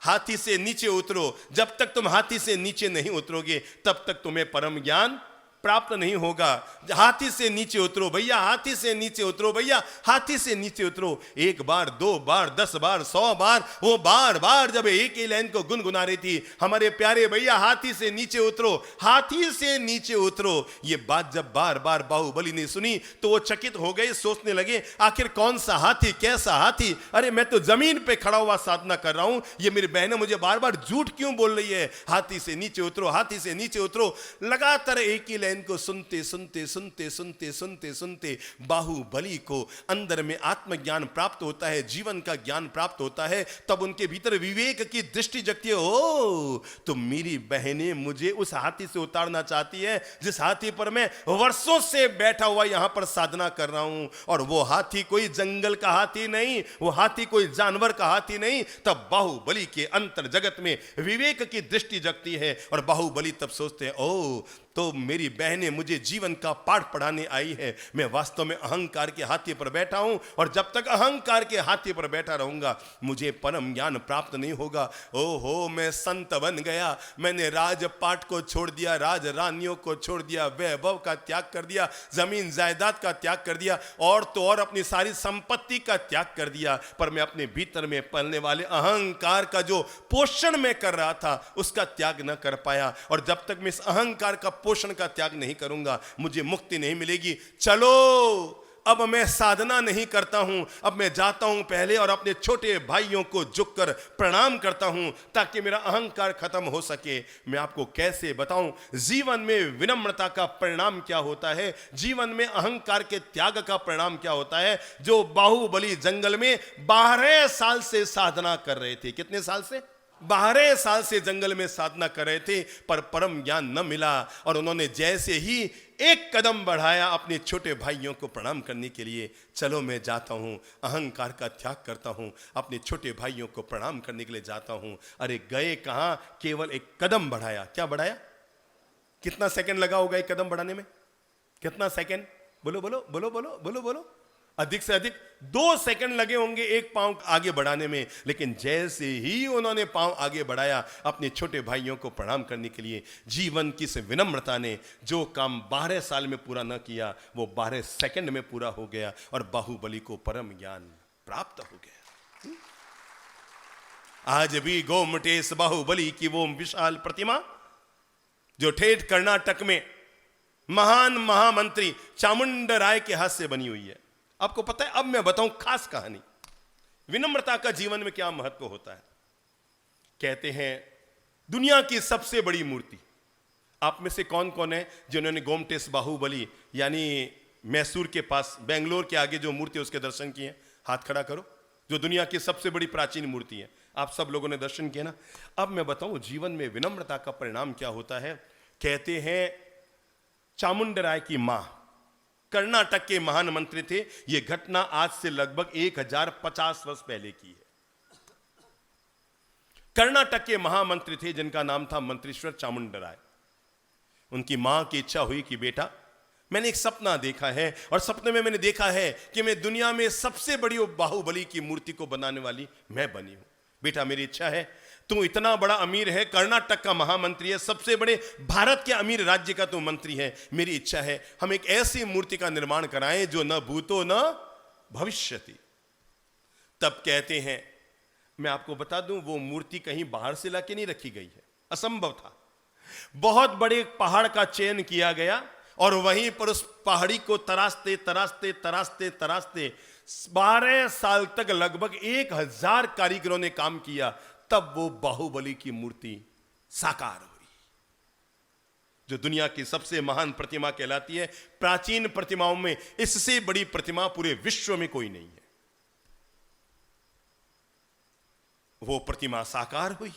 हाथी से नीचे उतरो, जब तक तुम हाथी से नीचे नहीं उतरोगे तब तक तुम्हें परम ज्ञान प्राप्त नहीं होगा। हाथी से नीचे उतरो भैया, हाथी से नीचे उतरो भैया, हाथी से नीचे उतरो। एक बार, दो बार, 10 बार, 100 बार, वो बार बार जब एक ही लाइन को गुनगुना रही थी, हमारे प्यारे भैया हाथी से नीचे उतरो, हाथी से नीचे उतरो। ये बात जब बार बार बाहुबली ने सुनी तो वो चकित हो गए, सोचने लगे आखिर कौन सा हाथी, कैसा हाथी, अरे मैं तो जमीन पे खड़ा हुआ साधना कर रहा हूं, ये मेरी बहनें मुझे बार बार झूठ क्यों बोल रही है, हाथी से नीचे उतरो, हाथी से नीचे उतरो। लगातार एक ही लाइन को सुनते सुनते सुनते सुनते सुनते सुनते बाहुबली को अंदर में आत्मज्ञान प्राप्त होता है, जीवन का ज्ञान प्राप्त होता है। तब उनके भीतर विवेक की दृष्टि जगती है, ओ तो मेरी बहनें मुझे उस हाथी से उतारना चाहती है जिस हाथी पर मैं वर्षों से बैठा हुआ यहां पर साधना कर रहा हूं, और वो हाथी कोई जंगल का हाथी नहीं, वो हाथी कोई जानवर का हाथी नहीं। तब बाहुबली के अंतर जगत में विवेक की दृष्टि जगती है, और बाहुबली तब सोचते हैं ओ तो मेरी बहनें मुझे जीवन का पाठ पढ़ाने आई है, मैं वास्तव में अहंकार के हाथी पर बैठा हूं, और जब तक अहंकार के हाथी पर बैठा रहूंगा मुझे परम ज्ञान प्राप्त नहीं होगा। ओहो मैं संत बन गया, मैंने राजपाट को छोड़ दिया, राज रानियों को छोड़ दिया, वैभव का त्याग कर दिया, जमीन जायदाद का त्याग कर दिया, और तो और अपनी सारी संपत्ति का त्याग कर दिया, पर मैं अपने भीतर में पलने वाले अहंकार का जो पोषण मैं कर रहा था उसका त्याग न कर पाया। और जब तक मैं इस अहंकार का पोषण का त्याग नहीं करूंगा मुझे मुक्ति नहीं मिलेगी। चलो अब मैं साधना नहीं करता हूं, अब मैं जाता हूं पहले और अपने छोटे भाइयों को झुककर प्रणाम करता हूं ताकि मेरा अहंकार खत्म हो सके। मैं आपको कैसे बताऊं जीवन में विनम्रता का परिणाम क्या होता है, जीवन में अहंकार के त्याग का परिणाम क्या होता है। जो बाहुबली जंगल में 12 साल से साधना कर रहे थे, कितने साल से? 12 साल से जंगल में साधना कर रहे थे, पर परम ज्ञान न मिला, और उन्होंने जैसे ही एक कदम बढ़ाया अपने छोटे भाइयों को प्रणाम करने के लिए, चलो मैं जाता हूं, अहंकार का त्याग करता हूं, अपने छोटे भाइयों को प्रणाम करने के लिए जाता हूं। अरे गए कहां, केवल एक कदम बढ़ाया। क्या बढ़ाया? कितना सेकंड लगा होगा एक कदम बढ़ाने में? कितना सेकंड? बोलो बोलो बोलो बोलो बोलो बोलो। अधिक से अधिक 2 सेकंड लगे होंगे एक पांव आगे बढ़ाने में। लेकिन जैसे ही उन्होंने पांव आगे बढ़ाया अपने छोटे भाइयों को प्रणाम करने के लिए, जीवन की इस विनम्रता ने जो काम 12 साल में पूरा न किया वो 12 सेकंड में पूरा हो गया, और बाहुबली को परम ज्ञान प्राप्त हो गया। आज भी गोमटेश बाहुबली की वो विशाल प्रतिमा जो ठेठ कर्नाटक में महान महामंत्री चामुंडराय के हाथ से बनी हुई है, आपको पता है? अब मैं बताऊं खास कहानी, विनम्रता का जीवन में क्या महत्व होता है। कहते हैं दुनिया की सबसे बड़ी मूर्ति, आप में से कौन कौन है जिन्होंने गोमटेश बाहुबली यानी मैसूर के पास, बेंगलोर के आगे जो मूर्ति है उसके दर्शन किए? हाथ खड़ा करो। जो दुनिया की सबसे बड़ी प्राचीन मूर्ति है, आप सब लोगों ने दर्शन किए ना। अब मैं बताऊं जीवन में विनम्रता का परिणाम क्या होता है। कहते हैं चामुंडराय की मां कर्नाटक के महान मंत्री थे। यह घटना आज से लगभग 1050 वर्ष पहले की है। कर्नाटक के महामंत्री थे जिनका नाम था मंत्रीश्वर चामुंडराय। उनकी मां की इच्छा हुई कि बेटा मैंने एक सपना देखा है, और सपने में मैंने देखा है कि मैं दुनिया में सबसे बड़ी बाहुबली की मूर्ति को बनाने वाली मैं बनी हूं। बेटा मेरी इच्छा है, तू इतना बड़ा अमीर है, कर्नाटक का महामंत्री है, सबसे बड़े भारत के अमीर राज्य का तू मंत्री है, मेरी इच्छा है हम एक ऐसी मूर्ति का निर्माण कराएं जो न भूतो न भविष्यति। तब कहते हैं, मैं आपको बता दूं वो मूर्ति कहीं बाहर से लाके नहीं रखी गई है, असंभव था। बहुत बड़े पहाड़ का चयन किया गया, और वहीं पर उस पहाड़ी को तराशते तराशते तराशते तराशते 12 साल तक लगभग 1000 कारीगरों ने काम किया, तब वो बाहुबली की मूर्ति साकार हुई। जो दुनिया की सबसे महान प्रतिमा कहलाती है। प्राचीन प्रतिमाओं में इससे बड़ी प्रतिमा पूरे विश्व में कोई नहीं है। वो प्रतिमा साकार हुई,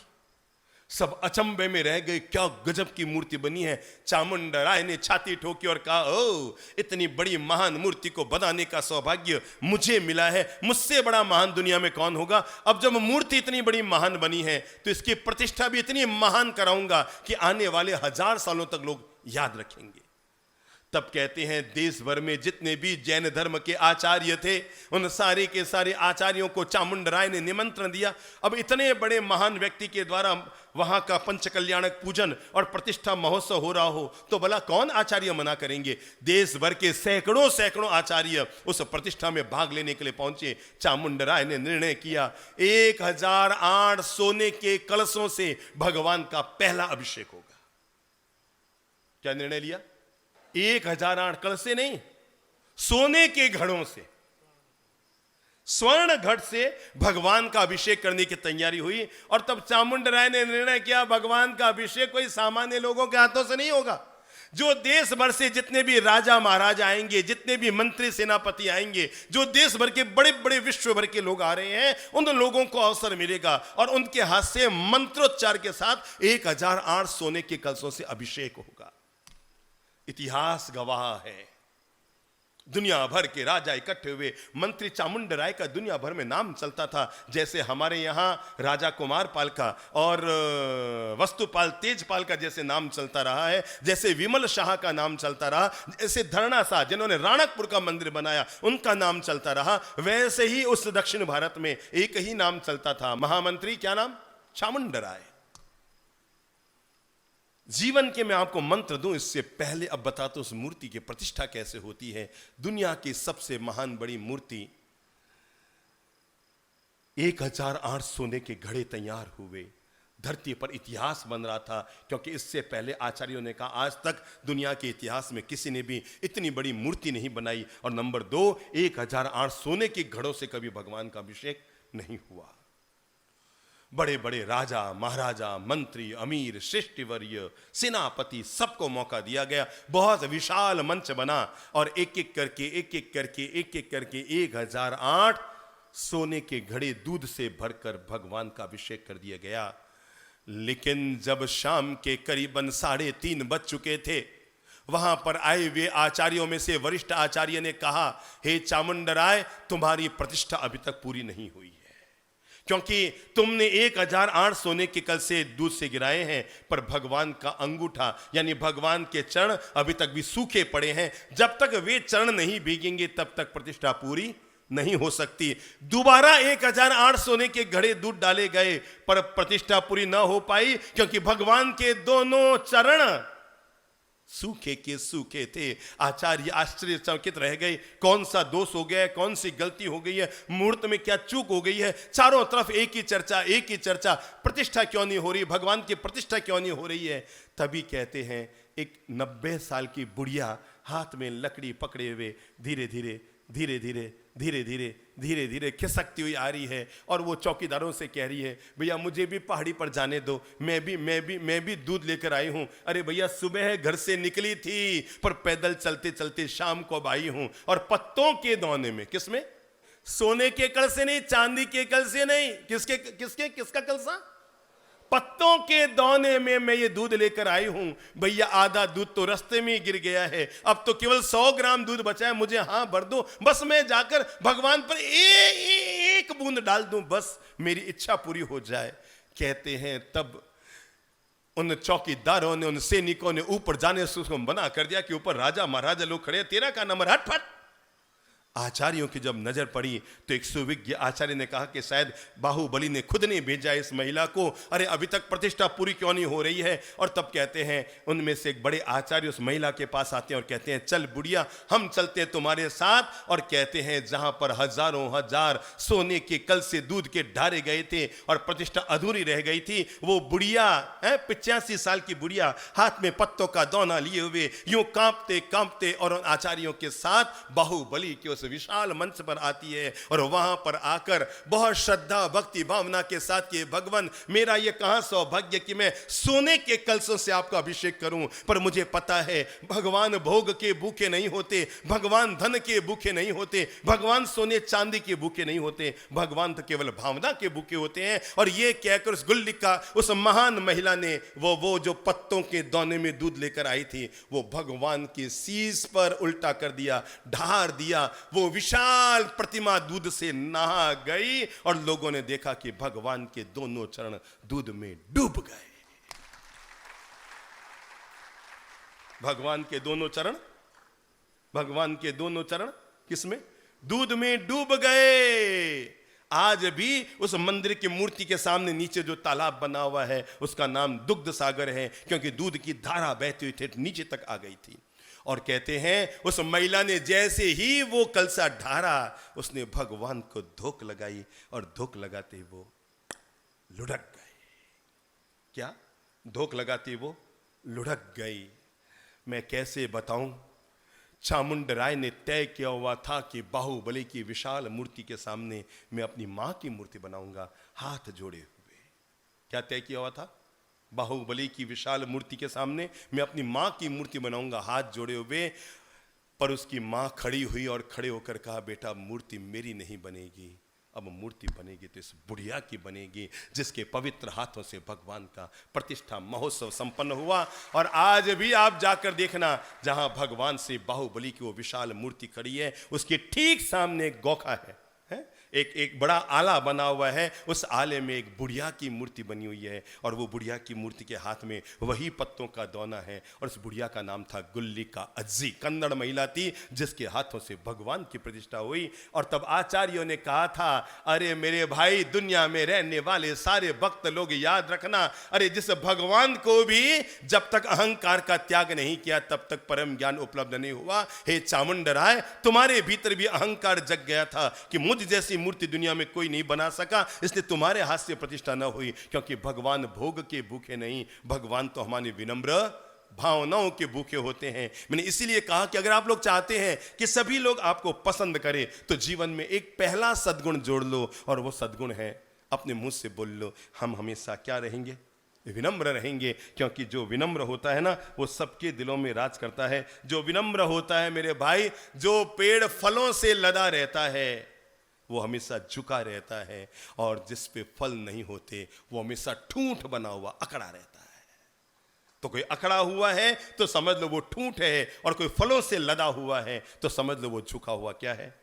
सब अचंभे में रह गए, क्या गजब की मूर्ति बनी है। चामुंडा राय ने छाती ठोकी और कहा, ओ इतनी बड़ी महान मूर्ति को बनाने का सौभाग्य मुझे मिला है, मुझसे बड़ा महान दुनिया में कौन होगा। अब जब मूर्ति इतनी बड़ी महान बनी है तो इसकी प्रतिष्ठा भी इतनी महान कराऊंगा कि आने वाले 1000 सालों तक लोग याद रखेंगे। तब कहते हैं देश भर में जितने भी जैन धर्म के आचार्य थे, उन सारे के सारे आचार्यों को चामुंडा राय ने निमंत्रण दिया। अब इतने बड़े महान व्यक्ति के द्वारा वहां का पंचकल्याणक पूजन और प्रतिष्ठा महोत्सव हो रहा हो तो भला कौन आचार्य मना करेंगे। देश भर के सैकड़ों सैकड़ों आचार्य उस प्रतिष्ठा में भाग लेने के लिए पहुंचे। चामुंडा राय ने निर्णय किया 1008 सोने के कलशों से भगवान का पहला अभिषेक होगा। क्या निर्णय लिया? 1008 कलश से नहीं, सोने के घड़ों से, स्वर्ण घट से भगवान का अभिषेक करने की तैयारी हुई। और तब चामुंडा राय ने निर्णय किया भगवान का अभिषेक कोई सामान्य लोगों के हाथों से नहीं होगा। जो देश भर से जितने भी राजा महाराजा आएंगे, जितने भी मंत्री सेनापति आएंगे, जो देश भर के बड़े बड़े विश्व भर के लोग आ रहे हैं, उन लोगों को अवसर मिलेगा और उनके हाथ से मंत्रोच्चार के साथ 1008 सोने के कलशों से अभिषेक होगा। इतिहास गवाह है, दुनिया भर के राजा इकट्ठे हुए। मंत्री चामुंडा राय का दुनिया भर में नाम चलता था। जैसे हमारे यहां राजा कुमारपाल का और वस्तुपाल तेजपाल का जैसे नाम चलता रहा है, जैसे विमल शाह का नाम चलता रहा, जैसे धरणा शाह जिन्होंने राणकपुर का मंदिर बनाया उनका नाम चलता रहा, वैसे ही उस दक्षिण भारत में एक ही नाम चलता था, महामंत्री क्या नाम? चामुंडा राय। जीवन के मैं आपको मंत्र दूं इससे पहले अब बताता हूं उस मूर्ति की प्रतिष्ठा कैसे होती है। दुनिया की सबसे महान बड़ी मूर्ति 1008 सोने के घड़े तैयार हुए। धरती पर इतिहास बन रहा था, क्योंकि इससे पहले आचार्यों ने कहा आज तक दुनिया के इतिहास में किसी ने भी इतनी बड़ी मूर्ति नहीं बनाई। और नंबर 2, 1008 सोने के घड़ों से कभी भगवान का अभिषेक नहीं हुआ। बड़े बड़े राजा महाराजा, मंत्री, अमीर, श्रेष्ठवर्य, सेनापति, सबको मौका दिया गया। बहुत विशाल मंच बना और एक एक करके 1008 सोने के घड़े दूध से भरकर भगवान का अभिषेक कर दिया गया। लेकिन जब शाम के करीबन 3:30 बज चुके थे, वहां पर आए हुए आचार्यों में से वरिष्ठ आचार्य ने कहा, हे चामुंडा राय, तुम्हारी प्रतिष्ठा अभी तक पूरी नहीं हुई है, क्योंकि तुमने 1008 सोने के कलश से दूध से गिराए हैं, पर भगवान का अंगूठा यानी भगवान के चरण अभी तक भी सूखे पड़े हैं। जब तक वे चरण नहीं भीगेंगे तब तक प्रतिष्ठा पूरी नहीं हो सकती। दोबारा 1008 सोने के घड़े दूध डाले गए, पर प्रतिष्ठा पूरी ना हो पाई, क्योंकि भगवान के दोनों चरण सूखे के सूखे थे। आचार्य आश्चर्यचकित रह गए, कौन सा दोष हो गया है, कौन सी गलती हो गई है, मुहूर्त में क्या चूक हो गई है। चारों तरफ एक ही चर्चा, प्रतिष्ठा क्यों नहीं हो रही, भगवान की प्रतिष्ठा क्यों नहीं हो रही है। तभी कहते हैं एक 90 साल की बुढ़िया हाथ में लकड़ी पकड़े हुए धीरे धीरे खिसकती हुई आ रही है और वो चौकीदारों से कह रही है, भैया मुझे भी पहाड़ी पर जाने दो, मैं भी दूध लेकर आई हूं। अरे भैया सुबह घर से निकली थी, पर पैदल चलते चलते शाम को अब आई हूं। और पत्तों के दौने में, किसमें? सोने के कल से नहीं, चांदी के कल से नहीं, किसका कलसा? पत्तों के दौने में मैं ये दूध लेकर आई हूं। भैया आधा दूध तो रास्ते में ही गिर गया है, अब तो केवल 100 ग्राम दूध बचा है, मुझे हाँ भर दो, बस मैं जाकर भगवान पर एक बूंद डाल दूं, बस मेरी इच्छा पूरी हो जाए। कहते हैं तब उन चौकीदारों ने, उन सैनिकों ने ऊपर जाने से उसको मना कर दिया कि ऊपर राजा महाराजा लोग खड़े, तेरा का नंबर, हट फट। आचार्यों की जब नजर पड़ी तो एक सुविज्ञ आचार्य ने कहा कि शायद बाहुबली ने खुद नहीं भेजा इस महिला को, अरे अभी तक प्रतिष्ठा पूरी क्यों नहीं हो रही है। और तब कहते हैं उनमें से एक बड़े आचार्य उस महिला के पास आते हैं और कहते हैं, चल बुढ़िया हम चलते हैं तुम्हारे साथ। और कहते हैं जहां पर हजारों हजार सोने के कल से दूध के ढारे गए थे और प्रतिष्ठा अधूरी रह गई थी, वो बुढ़िया 85 साल की बुढ़िया हाथ में पत्तों का दौना लिए हुए यूं कांपते कांपते और उन आचार्यों के साथ बाहुबली के उस विशाल मंच पर आती है और वहां पर आकर बहुत श्रद्धा भक्ति भावना के साथ कि भगवान, मेरा ये कहां सौभाग्य कि मैं सोने के कलशों से आपका अभिषेक करूं, पर मुझे पता है भगवान भोग के भूखे नहीं होते, भगवान धन के भूखे नहीं होते, भगवान सोने चांदी के भूखे नहीं होते, भगवान तो केवल भावना के भूखे होते हैं। और ये कहकर उस गुल्लिका, उस महान महिला ने वो जो पत्तों के दौने में दूध लेकर आई थी, वो भगवान के शीश पर उल्टा कर दिया, ढार दिया। वो विशाल प्रतिमा दूध से नहा गई और लोगों ने देखा कि भगवान के दोनों चरण दूध में डूब गए। भगवान के दोनों चरण, भगवान के दोनों चरण किसमें? दूध में डूब गए। आज भी उस मंदिर की मूर्ति के सामने नीचे जो तालाब बना हुआ है उसका नाम दुग्ध सागर है, क्योंकि दूध की धारा बहती हुई ठेठ नीचे तक आ गई थी। और कहते हैं उस महिला ने जैसे ही वो कलसा ढारा, उसने भगवान को धोख लगाई और धोख लगाते वो लुढ़क गए। क्या? धोख लगाते वो लुढ़क गई। मैं कैसे बताऊं? चामुंड राय ने तय किया हुआ था कि बाहुबली की विशाल मूर्ति के सामने मैं अपनी मां की मूर्ति बनाऊंगा, हाथ जोड़े हुए। क्या तय किया हुआ था? बाहुबली की विशाल मूर्ति के सामने मैं अपनी मां की मूर्ति बनाऊंगा, हाथ जोड़े हुए। पर उसकी मां खड़ी हुई और खड़े होकर कहा, बेटा मूर्ति मेरी नहीं बनेगी, अब मूर्ति बनेगी तो इस बुढ़िया की बनेगी, जिसके पवित्र हाथों से भगवान का प्रतिष्ठा महोत्सव संपन्न हुआ। और आज भी आप जाकर देखना, जहां भगवान से बाहुबली की वो विशाल मूर्ति खड़ी है, उसके ठीक सामने एक गौखा है, एक बड़ा आला बना हुआ है। उस आले में एक बुढ़िया की मूर्ति बनी हुई है और वो बुढ़िया की मूर्ति के हाथ में वही पत्तों का दौना है। और उस बुढ़िया का नाम था गुल्लिका अज्जी, कन्नड़ महिला थी जिसके हाथों से भगवान की प्रतिष्ठा हुई। और तब आचार्यों ने कहा था, अरे मेरे भाई, दुनिया में रहने वाले सारे भक्त लोग याद रखना, अरे जिस भगवान को भी जब तक अहंकार का त्याग नहीं किया तब तक परम ज्ञान उपलब्ध नहीं हुआ। हे चामुंड राय, तुम्हारे भीतर भी अहंकार जग गया था कि मुझ जैसी मूर्ति दुनिया में कोई नहीं बना सका, इसलिए तुम्हारे हाथ से प्रतिष्ठा न हुई। क्योंकि भगवान भोग के भूखे नहीं, भगवान तो हमारे विनम्र भावनाओं के भूखे होते हैं। मैंने इसीलिए कहा कि अगर आप लोग चाहते हैं कि सभी लोग आपको पसंद करें तो जीवन में एक पहला सद्गुण जोड़ लो, और वो सद्गुण है, अपने मुंह से बोल लो, हम हमेशा क्या रहेंगे? विनम्र रहेंगे। क्योंकि जो विनम्र होता है ना, वो सबके दिलों में राज करता है। जो विनम्र होता है मेरे भाई, जो पेड़ फलों से लदा रहता है वो हमेशा झुका रहता है, और जिस पे फल नहीं होते वो हमेशा ठूंठ बना हुआ अकड़ा रहता है। तो कोई अकड़ा हुआ है तो समझ लो वो ठूंठ है, और कोई फलों से लदा हुआ है तो समझ लो वो झुका हुआ क्या है?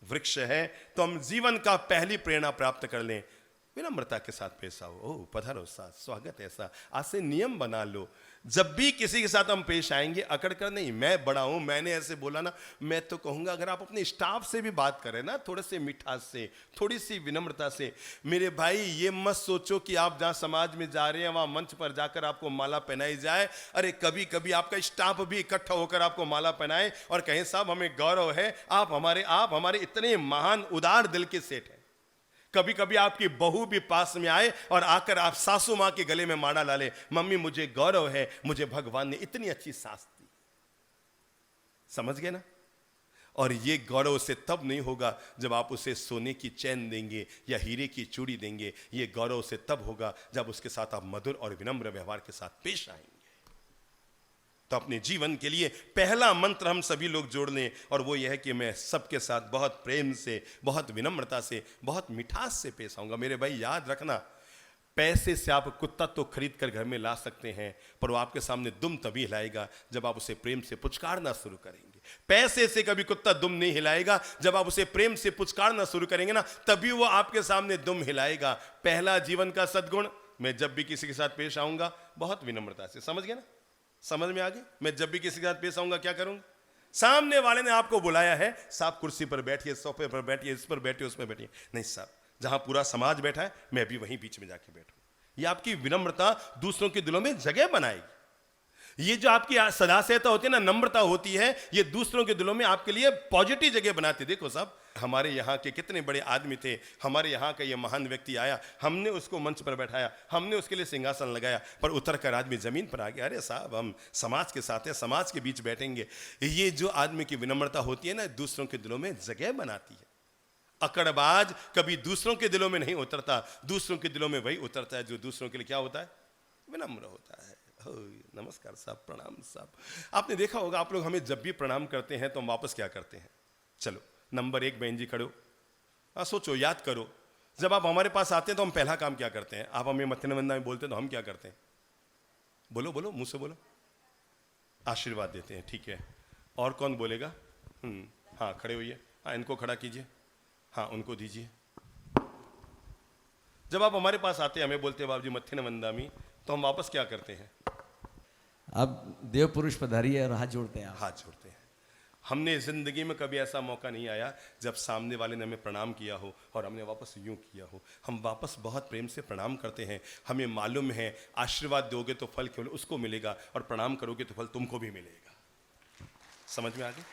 वृक्ष है। तो हम जीवन का पहली प्रेरणा प्राप्त कर लें, विनम्रता के साथ पेश आओ। ओह पधारो साथ, स्वागत है। ऐसा आज से नियम बना लो, जब भी किसी के साथ हम पेश आएंगे अकड़ कर नहीं, मैं बड़ा हूं, मैंने ऐसे बोला ना। मैं तो कहूंगा अगर आप अपने स्टाफ से भी बात करें ना, थोड़े से मिठास से, थोड़ी सी विनम्रता से। मेरे भाई ये मत सोचो कि आप जहां समाज में जा रहे हैं वहां मंच पर जाकर आपको माला पहनाई जाए। अरे कभी कभी आपका स्टाफ भी इकट्ठा होकर आपको माला पहनाए और कहें साहब हमें गौरव है, आप हमारे इतने महान उदार दिल के सेठ हैं। कभी कभी आपकी बहू भी पास में आए और आकर आप सासू मां के गले में माला डाले, मम्मी मुझे गौरव है, मुझे भगवान ने इतनी अच्छी सास दी। समझ गए ना? और ये गौरव से तब नहीं होगा जब आप उसे सोने की चैन देंगे या हीरे की चूड़ी देंगे। ये गौरव से तब होगा जब उसके साथ आप मधुर और विनम्र व्यवहार के साथ पेश आएंगे। तो अपने जीवन के लिए पहला मंत्र हम सभी लोग जोड़ लें, और वो यह है कि मैं सबके साथ बहुत प्रेम से, बहुत विनम्रता से, बहुत मिठास से पेश आऊंगा। मेरे भाई याद रखना, पैसे से आप कुत्ता तो खरीद कर घर में ला सकते हैं, पर वो आपके सामने दुम तभी हिलाएगा जब आप उसे प्रेम से पुचकारना शुरू करेंगे। पैसे से कभी कुत्ता दुम नहीं हिलाएगा, जब आप उसे प्रेम से पुचकारना शुरू करेंगे ना, तभी वो आपके सामने दुम हिलाएगा। पहला जीवन का सद्गुण, मैं जब भी किसी के साथ पेश आऊंगा बहुत विनम्रता से। समझ गए ना? समझ में आ गई? मैं जब भी किसी के साथ पेश आऊंगा क्या करूंगा? सामने वाले ने आपको बुलाया है, साहब कुर्सी पर बैठिए, सोफे पर बैठिए, इस पर बैठिए, उस पर बैठिए। नहीं साहब, जहां पूरा समाज बैठा है मैं भी वहीं बीच में जाके बैठूं। ये आपकी विनम्रता दूसरों के दिलों में जगह बनाएगी। ये जो आपकी सदास्यता होती है ना, नम्रता होती है, ये दूसरों के दिलों में आपके लिए पॉजिटिव जगह बनाती है। देखो साहब, हमारे यहाँ के कितने बड़े आदमी थे, हमारे यहाँ का ये महान व्यक्ति आया, हमने उसको मंच पर बैठाया, हमने उसके लिए सिंहासन लगाया, पर उतर कर आदमी जमीन पर आ गया। अरे साहब, हम समाज के साथ हैं, समाज के बीच बैठेंगे। ये जो आदमी की विनम्रता होती है ना, दूसरों के दिलों में जगह बनाती है। अकड़बाज कभी दूसरों के दिलों में नहीं उतरता, दूसरों के दिलों में वही उतरता है जो दूसरों के लिए क्या होता है, विनम्र होता है। नमस्कार साहब, प्रणाम साहब। आपने देखा होगा, आप लोग हमें जब भी प्रणाम करते हैं तो हम वापस क्या करते हैं? चलो नंबर 1 बहन जी खड़ो, सोचो, याद करो, जब आप हमारे पास आते हैं तो हम पहला काम क्या करते हैं? आप हमें मत्थे वंदना में बोलते हैं तो हम क्या करते हैं? बोलो बोलो, मुंह से बोलो। आशीर्वाद देते हैं, ठीक है। और कौन बोलेगा? हाँ, खड़े होइए। हाँ, इनको खड़ा कीजिए। हाँ, उनको दीजिए। जब आप हमारे पास आते हैं, हमें बोलते हैं बाबू जी मत्थे वंदामी, तो हम वापस क्या करते हैं? अब देव पुरुष पधारिए और हाथ जोड़ते हैं। हाथ जोड़ते हैं। हमने जिंदगी में कभी ऐसा मौका नहीं आया जब सामने वाले ने हमें प्रणाम किया हो और हमने वापस यूं किया हो। हम वापस बहुत प्रेम से प्रणाम करते हैं। हमें मालूम है आशीर्वाद दोगे तो फल केवल उसको मिलेगा और प्रणाम करोगे तो फल तुमको भी मिलेगा। समझ में आ गई?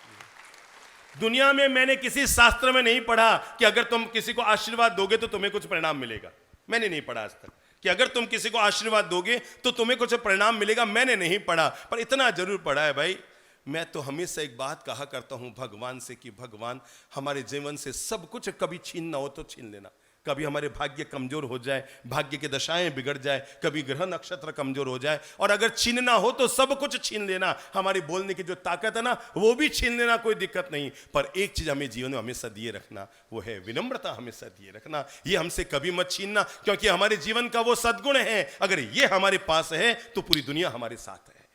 दुनिया में मैंने किसी शास्त्र में नहीं पढ़ा कि अगर तुम किसी को आशीर्वाद दोगे तो तुम्हें कुछ परिणाम मिलेगा। मैंने नहीं पढ़ा आज तक कि अगर तुम किसी को आशीर्वाद दोगे तो तुम्हें कुछ परिणाम मिलेगा। मैंने नहीं पढ़ा, पर इतना जरूर पढ़ा है भाई। मैं तो हमेशा एक बात कहा करता हूं भगवान से कि भगवान, हमारे जीवन से सब कुछ कभी छीनना हो तो छीन लेना। कभी हमारे भाग्य कमजोर हो जाए, भाग्य की दशाएं बिगड़ जाए, कभी ग्रह नक्षत्र कमजोर हो जाए, और अगर छीनना हो तो सब कुछ छीन लेना। हमारी बोलने की जो ताकत है ना, वो भी छीन लेना, कोई दिक्कत नहीं। पर एक चीज हमें जीवन में हमेशा दिए रखना, वो है विनम्रता। हमेशा दिए रखना, ये हमसे कभी मत छीनना, क्योंकि हमारे जीवन का वो सद्गुण है। अगर ये हमारे पास है तो पूरी दुनिया हमारे साथ है।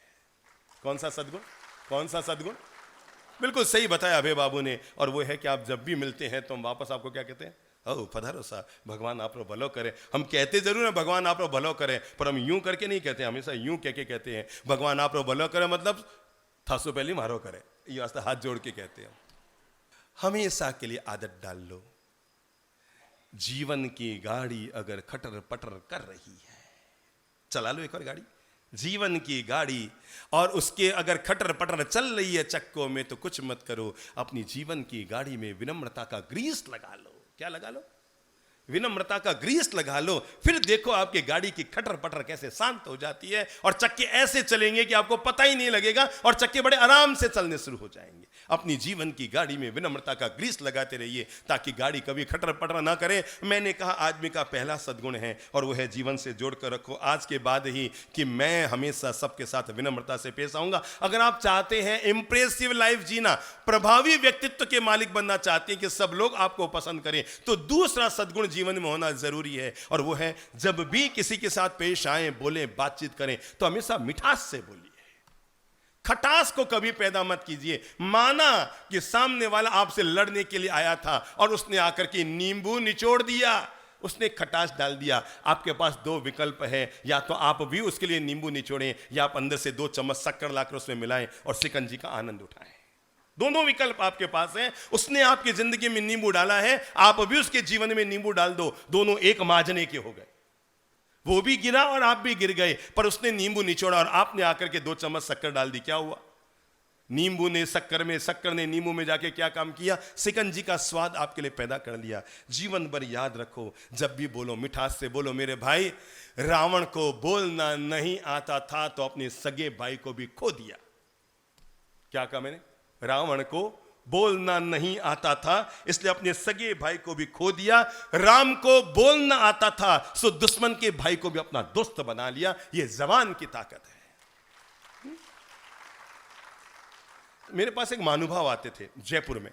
कौन सा सद्गुण? कौन सा सद्गुण? बिल्कुल सही बताया अभय बाबू ने, और वो है कि आप जब भी मिलते हैं तो हम वापस आपको क्या कहते हैं? ओ पधारो सा, भगवान आप रो भलो करे। हम कहते जरूर है भगवान आप रो भलो करे, पर हम यूं करके नहीं कहते, हमेशा यूं कह के कहते हैं भगवान आप रो भलो करे, मतलब थासो पहली मारो करे, ये वास्ते हाथ जोड़ के कहते हैं। हमेशा के लिए आदत डाल लो, जीवन की गाड़ी अगर खटर पटर कर रही है, चला लो एक और गाड़ी, जीवन की गाड़ी, और उसके अगर खटर पटर चल रही है चक्कों में तो कुछ मत करो, अपनी जीवन की गाड़ी में विनम्रता का ग्रीस लगा लो। क्या लगा लो? विनम्रता का ग्रीस लगा लो। फिर देखो आपकी गाड़ी की खटर पटर कैसे शांत हो जाती है, और चक्के ऐसे चलेंगे कि आपको पता ही नहीं लगेगा, और चक्के बड़े आराम से चलने शुरू हो जाएंगे। अपनी जीवन की गाड़ी में विनम्रता का ग्रीस लगाते रहिए ताकि गाड़ी कभी खटर पटर ना करे। मैंने कहा आदमी का पहला सद्गुण है, और वह है जीवन से जोड़कर रखो आज के बाद ही कि मैं हमेशा सबके साथ विनम्रता से पेश आऊंगा। अगर आप चाहते हैं इंप्रेसिव लाइफ जीना, प्रभावी व्यक्तित्व के मालिक बनना चाहते हैं कि सब लोग आपको पसंद करें, तो दूसरा सद्गुण जीवन में होना जरूरी है, और वो है जब भी किसी के साथ पेश आए, बोले, बातचीत करें तो हमेशा मिठास से बोलिए। खटास को कभी पैदा मत कीजिए। माना कि सामने वाला आपसे लड़ने के लिए आया था और उसने आकर के नींबू निचोड़ दिया, उसने खटास डाल दिया। आपके पास 2 विकल्प है, या तो आप भी उसके लिए नींबू निचोड़ें, या आप अंदर से 2 चम्मच शक्कर लाकर उसमें मिलाएं और शिकंजी का आनंद उठाएं। दोनों विकल्प आपके पास हैं। उसने आपकी जिंदगी में नींबू डाला है, आप भी उसके जीवन में नींबू डाल दो, दोनों एक माजने के हो गए। वो भी गिरा और आप भी गिर गए, पर उसने नींबू निचोड़ा और आपने आकर के 2 चम्मच शक्कर डाल दी। क्या हुआ? नींबू ने शक्कर में, शक्कर ने नींबू में जाके क्या काम किया? शिकंजी का स्वाद आपके लिए पैदा कर लिया। जीवन भर याद रखो, जब भी बोलो मिठास से बोलो। मेरे भाई, रावण को बोलना नहीं आता था तो अपने सगे भाई को भी खो दिया। क्या कहा मैंने? रावण को बोलना नहीं आता था इसलिए अपने सगे भाई को भी खो दिया। राम को बोलना आता था सो दुश्मन के भाई को भी अपना दोस्त बना लिया। यह जबान की ताकत है। मेरे पास एक महानुभाव आते थे जयपुर में,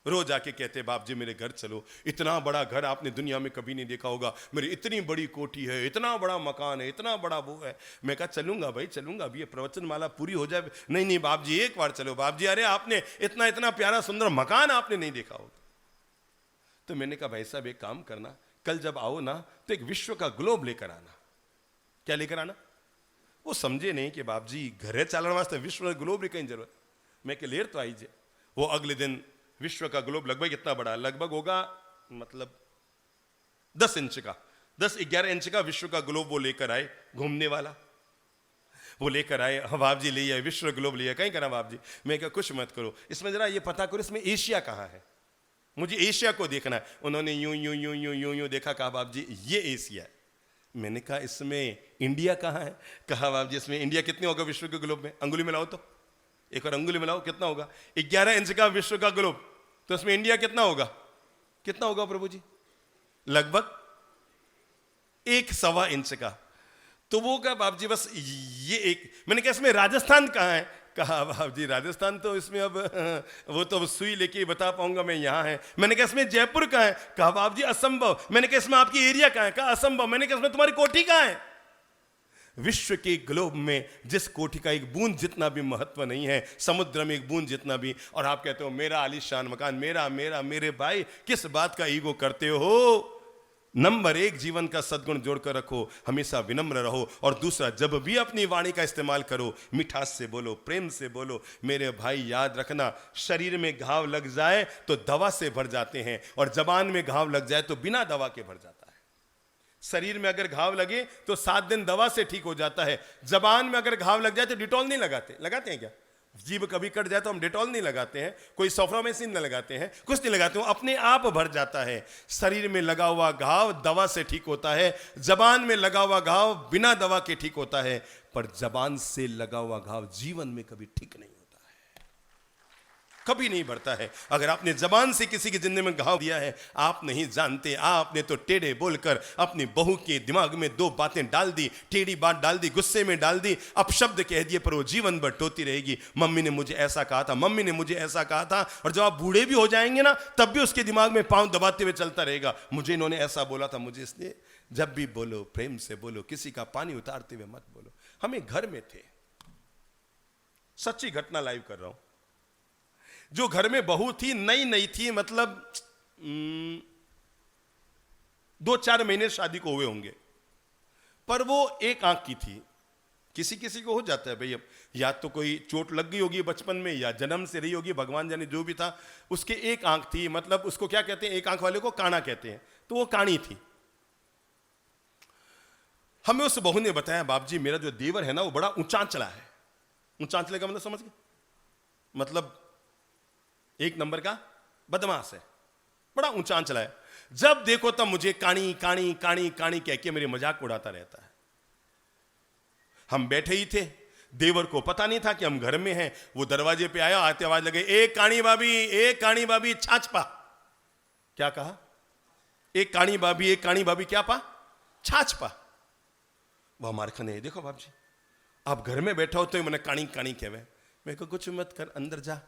रोज आके कहते बाप जी मेरे घर चलो, इतना बड़ा घर आपने दुनिया में कभी नहीं देखा होगा, मेरी इतनी बड़ी कोठी है, इतना बड़ा मकान है, इतना बड़ा वो है। मैं कहा चलूंगा भाई चलूंगा, अभी ये प्रवचन माला पूरी हो जाए। नहीं नहीं बाप जी एक बार चलो। बाप जी अरे आपने इतना इतना प्यारा सुंदर मकान आपने नहीं देखा होगा। तो मैंने कहा भाई साहब एक काम करना, कल जब आओ ना तो एक विश्व का ग्लोब लेकर आना। क्या लेकर आना? वो समझे नहीं कि बाप जी घरे चलने वास्ते विश्व का ग्लोब की कहीं जरूरत। मैं कह लेर तो आई जे। वो अगले दिन विश्व का ग्लोब लगभग कितना बड़ा, लगभग होगा मतलब 10 इंच का, 10-11 इंच का विश्व का ग्लोब वो लेकर आए, घूमने वाला वो लेकर आए। हाँ बाप जी ले आए, विश्व ग्लोब ले आए। कहीं करा बाप जी? मैं क्या कुछ मत करो, इसमें जरा ये पता करो इसमें एशिया कहाँ है। मुझे एशिया को देखना है। उन्होंने यूं यूं यूं यूं यूं यूं देखा, कहा बाप जी ये एशिया है। मैंने कहा इसमें इंडिया कहाँ है? कहा बाप जी इसमें इंडिया कितने होगा विश्व के ग्लोब में? अंगुली मिलाओ तो, एक और अंगुली मिलाओ, कितना होगा? 11 इंच का विश्व का ग्लोब, तो इसमें इंडिया कितना होगा? कितना होगा प्रभु जी? लगभग 1.25 इंच का। तो वो कहा बाप जी बस ये एक। मैंने कहा इसमें राजस्थान कहाँ है? कहा बाप जी राजस्थान तो इसमें अब वो तो अब सुई लेके ही बता पाऊंगा मैं, यहाँ है। मैंने कहा इसमें जयपुर कहाँ है? कहा बाप जी असंभव। मैंने कहा इसमें आपकी एरिया कहाँ है? कहा असंभव। मैंने कहा इसमें तुम्हारी कोठी कहाँ है? विश्व के ग्लोब में जिस कोठी का एक बूंद जितना भी महत्व नहीं है, समुद्र में एक बूंद जितना भी, और आप कहते हो मेरा आलीशान मकान, मेरा मेरा। मेरे भाई किस बात का ईगो करते हो? नंबर 1 जीवन का सद्गुण जोड़कर रखो, हमेशा विनम्र रहो। और दूसरा, जब भी अपनी वाणी का इस्तेमाल करो मिठास से बोलो, प्रेम से बोलो। मेरे भाई याद रखना, शरीर में घाव लग जाए तो दवा से भर जाते हैं, और जबान में घाव लग जाए तो बिना दवा के भर जाता है। शरीर में अगर घाव लगे तो 7 दिन दवा से ठीक हो जाता है। जबान में अगर घाव लग जाए तो डिटॉल नहीं लगाते। लगाते हैं क्या? जीभ कभी कट जाए तो हम डेटॉल नहीं लगाते हैं, कोई सोफ्रामेसिन नहीं लगाते हैं, कुछ नहीं लगाते हैं, अपने आप भर जाता है। शरीर में लगा हुआ घाव दवा से ठीक होता है, जबान में लगा हुआ घाव बिना दवा के ठीक होता है। पर जबान से लगा हुआ घाव जीवन में कभी ठीक नहीं होता है, कभी नहीं बढ़ता है। अगर आपने जबान से किसी की जिंदगी में घाव दिया है, आप नहीं जानते, आपने तो टेढ़े बोलकर अपनी बहू के दिमाग में 2 बातें डाल दी, टेढ़ी बात डाल दी, गुस्से में डाल दी, अपशब्द कह दिए, पर वो जीवन भर टोती रहेगी। मम्मी ने मुझे ऐसा कहा था, मम्मी ने मुझे ऐसा कहा था। और जब आप बूढ़े भी हो जाएंगे ना, तब भी उसके दिमाग में पांव दबाते हुए चलता रहेगा, मुझे इन्होंने ऐसा बोला था, मुझे इसलिए। जब भी बोलो प्रेम से बोलो, किसी का पानी उतारते हुए मत बोलो। हम एक घर में थे, सच्ची घटना लाइव कर रहा हूं। जो घर में बहू थी, नई थी, मतलब 2-4 महीने शादी को हुए होंगे, पर वो एक आंख की थी। किसी किसी को हो जाता है भाई, अब या तो कोई चोट लग गई होगी बचपन में, या जन्म से रही होगी, भगवान जाने जो भी था। उसके एक आंख थी, मतलब उसको क्या कहते हैं, एक आंख वाले को काना कहते हैं, तो वो कानी थी। हमें उस बहू ने बताया, बाप जी मेरा जो देवर है ना वो बड़ा ऊंचांचला है। ऊंचांचले का मतलब समझ गए? मतलब 1 नंबर का बदमाश है, बड़ा ऊंचांचला है। जब देखो तब मुझे कानी कानी कानी कानी कह के मेरे मजाक उड़ाता रहता है। हम बैठे ही थे, देवर को पता नहीं था कि हम घर में हैं। वो दरवाजे पे आया, आते आवाज लगे, एक कानी भाभी, एक कानी भाभी, छाछ पा। क्या कहा? एक कानी भाभी, एक कानी भाभी, क्या पा? छाछ पा। वह हमारे खने, देखो बाप जी आप घर में बैठा हो तो मैंने कानी कानी कहवे। मेरे को कुछ मत कर, अंदर जा,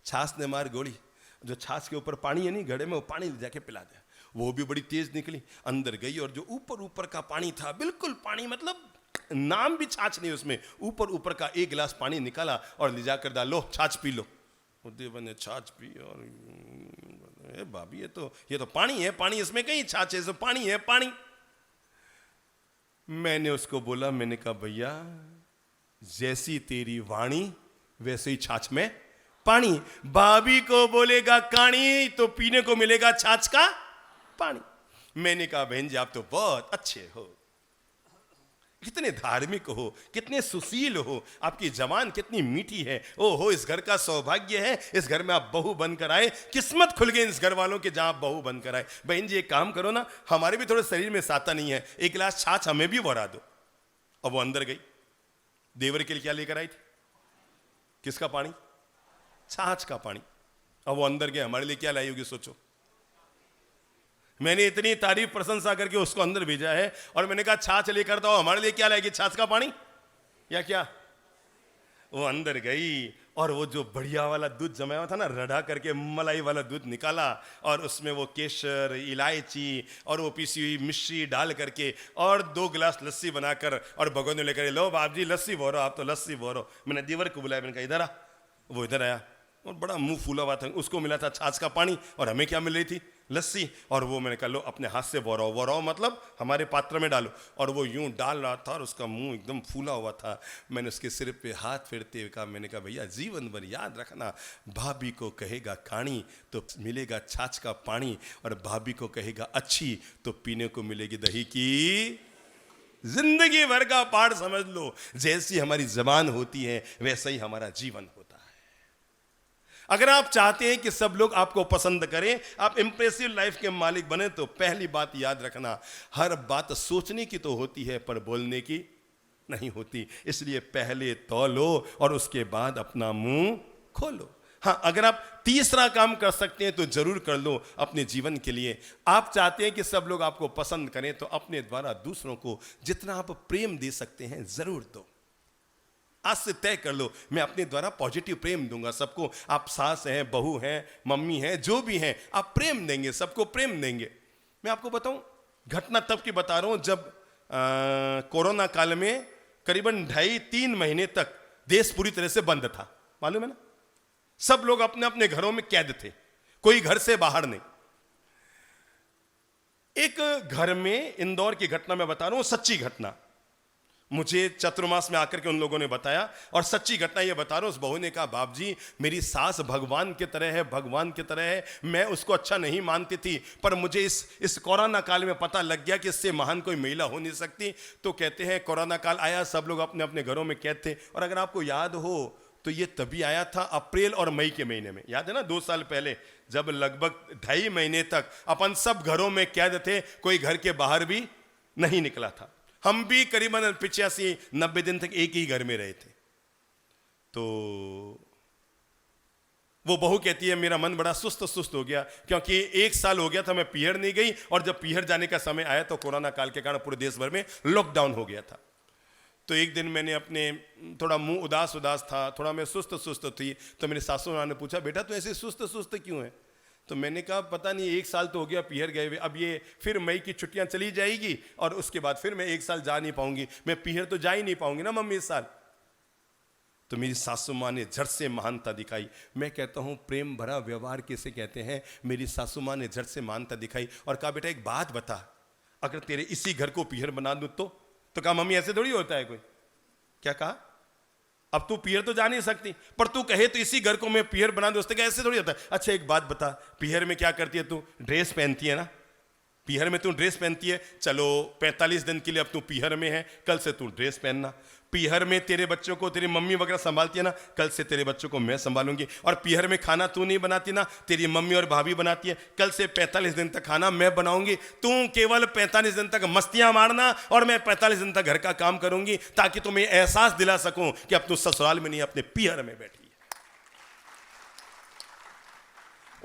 छाछ ने मार गोली। जो छाछ के ऊपर पानी है नहीं घड़े में, वो पानी ले जाके पिला दे। वो भी बड़ी तेज निकली, अंदर गई, और जो ऊपर ऊपर का पानी था, बिल्कुल पानी, मतलब नाम भी छाछ नहीं उसमें, ऊपर ऊपर का 1 गिलास पानी निकाला और ले जाकर डाल, लो छाछ पी लो। देवर ने छाछ पी, और भाभी ये तो पानी है, पानी, इसमें कहीं छाछ है, सब पानी है, पानी। मैंने उसको बोला, मैंने कहा भैया जैसी तेरी वाणी वैसे ही छाछ में पानी। भाभी को बोलेगा कानी तो पीने को मिलेगा छाछ का पानी। मैंने कहा बहन जी आप तो बहुत अच्छे हो, कितने धार्मिक हो, कितने सुशील हो, आपकी जबान कितनी मीठी है। ओहो, इस घर का सौभाग्य है, इस घर में आप बहू बनकर आए, किस्मत खुल गई इस घर वालों के जहां आप बहू बनकर आए। बहन जी एक काम करो ना, हमारे भी थोड़े शरीर में साता नहीं है, 1 गिलास छाछ हमें भी बढ़ा दो। अब वो अंदर गई, देवर के लिए क्या लेकर आई थी? किसका पानी? छाछ का पानी। अब वो अंदर गया, हमारे लिए क्या लाई होगी सोचो। मैंने इतनी तारीफ प्रशंसा करके उसको अंदर भेजा है, और मैंने कहा छाछ लेकर तो हमारे लिए क्या लाएगी? छाछ का पानी या क्या? वो अंदर गई और वो जो बढ़िया वाला दूध जमाया हुआ था ना, रढ़ा करके मलाई वाला दूध निकाला, और उसमें वो केसर, इलायची और वो पीसी हुई मिश्री डाल करके और 2 गिलास लस्सी बनाकर और भगोने लेकर, लो बाप जी लस्सी भरो, आप तो लस्सी भरो। मैंने देवर को बुलाया, मैंने कहा इधर आ। वो इधर आया और बड़ा मुंह फूला हुआ था, उसको मिला था छाछ का पानी और हमें क्या मिल रही थी? लस्सी। और वो मैंने कहा लो अपने हाथ से बोराओ, बोराओ मतलब हमारे पात्र में डालो। और वो यूं डाल रहा था और उसका मुंह एकदम फूला हुआ था। मैंने उसके सिर पे हाथ फेरते हुए कहा, मैंने कहा भैया जीवन भर याद रखना, भाभी को कहेगा काणी तो मिलेगा छाछ का पानी, और भाभी को कहेगा अच्छी तो पीने को मिलेगी दही की। जिंदगी भर का पाठ समझ लो, जैसी हमारी जबान होती है वैसा ही हमारा जीवन होता है। अगर आप चाहते हैं कि सब लोग आपको पसंद करें, आप इंप्रेसिव लाइफ के मालिक बने, तो पहली बात याद रखना, हर बात सोचने की तो होती है पर बोलने की नहीं होती। इसलिए पहले तौलो और उसके बाद अपना मुंह खोलो। हाँ, अगर आप तीसरा काम कर सकते हैं तो जरूर कर लो अपने जीवन के लिए। आप चाहते हैं कि सब लोग आपको पसंद करें, तो अपने द्वारा दूसरों को जितना आप प्रेम दे सकते हैं जरूर दो। आज से तय कर लो, मैं अपने द्वारा पॉजिटिव प्रेम दूंगा सबको। आप सास हैं, बहू हैं, मम्मी हैं, जो भी हैं, आप प्रेम देंगे, सबको प्रेम देंगे। मैं आपको बताऊं, घटना तब की बता रहा हूं जब कोरोना काल में करीबन 2.5-3 महीने तक देश पूरी तरह से बंद था, मालूम है ना। सब लोग अपने अपने घरों में कैद थे, कोई घर से बाहर नहीं। एक घर में, इंदौर की घटना मैं बता रहा हूं, सच्ची घटना, मुझे चतुर्मास में आकर के उन लोगों ने बताया, और सच्ची घटना ये बता रहा हूं। उस बहू ने कहा, बाप जी मेरी सास भगवान की तरह है, भगवान की तरह है। मैं उसको अच्छा नहीं मानती थी, पर मुझे इस कोरोना काल में पता लग गया कि इससे महान कोई महिला हो नहीं सकती। तो कहते हैं कोरोना काल आया, सब लोग अपने अपने घरों में कैद थे, और अगर आपको याद हो तो ये तभी आया था अप्रैल और मई के महीने में, याद है ना, 2 साल पहले, जब लगभग 2.5 महीने तक अपन सब घरों में कैद थे, कोई घर के बाहर भी नहीं निकला था। हम भी करीबन 85-90 दिन तक एक ही घर में रहे थे। तो वो बहू कहती है, मेरा मन बड़ा सुस्त सुस्त हो गया, क्योंकि 1 साल हो गया था मैं पीहर नहीं गई, और जब पीहर जाने का समय आया तो कोरोना काल के कारण पूरे देश भर में लॉकडाउन हो गया था। तो एक दिन मैंने अपने, थोड़ा मुंह उदास उदास था, थोड़ा मैं सुस्त सुस्त थी, तो मेरी सासू माँ ने पूछा, बेटा तू ऐसे सुस्त सुस्त क्यों है? तो मैंने कहा, पता नहीं, 1 साल तो हो गया पीहर गए हुए, अब ये फिर मई की छुट्टियां चली जाएगी और उसके बाद फिर मैं 1 साल जा नहीं पाऊंगी, मैं पीहर तो जा ही नहीं पाऊंगी ना मम्मी इस साल। तो मेरी सासू माँ ने झट से महानता दिखाई। मैं कहता हूँ प्रेम भरा व्यवहार किसे कहते हैं। मेरी सासू माँ ने झट से महानता दिखाई और कहा, बेटा एक बात बता, अगर तेरे इसी घर को पीहर बना दूं तो कहा, मम्मी ऐसे थोड़ी होता है कोई। क्या कहा, अब तू पीहर तो जा नहीं सकती, पर तू कहे तो इसी घर को मैं पीहर बना दूं, उसने कहा ऐसे थोड़ी होता है। अच्छा एक बात बता, पीहर में क्या करती है तू? ड्रेस पहनती है ना, पीहर में तू ड्रेस पहनती है, चलो 45 दिन के लिए अब तू पीहर में है, कल से तू ड्रेस पहनना। पीहर में तेरे बच्चों को तेरी मम्मी वगैरह संभालती है ना, कल से तेरे बच्चों को मैं संभालूंगी। और पीहर में खाना तू नहीं बनाती ना, तेरी मम्मी और भाभी बनाती है, कल से 45 दिन तक खाना मैं बनाऊंगी। तू केवल 45 दिन तक मस्तियां मारना और मैं 45 दिन तक घर का काम करूंगी, ताकि तुम्हें एहसास दिला सकूं कि अब तू ससुराल में नहीं, अपने पीहर में बैठी है।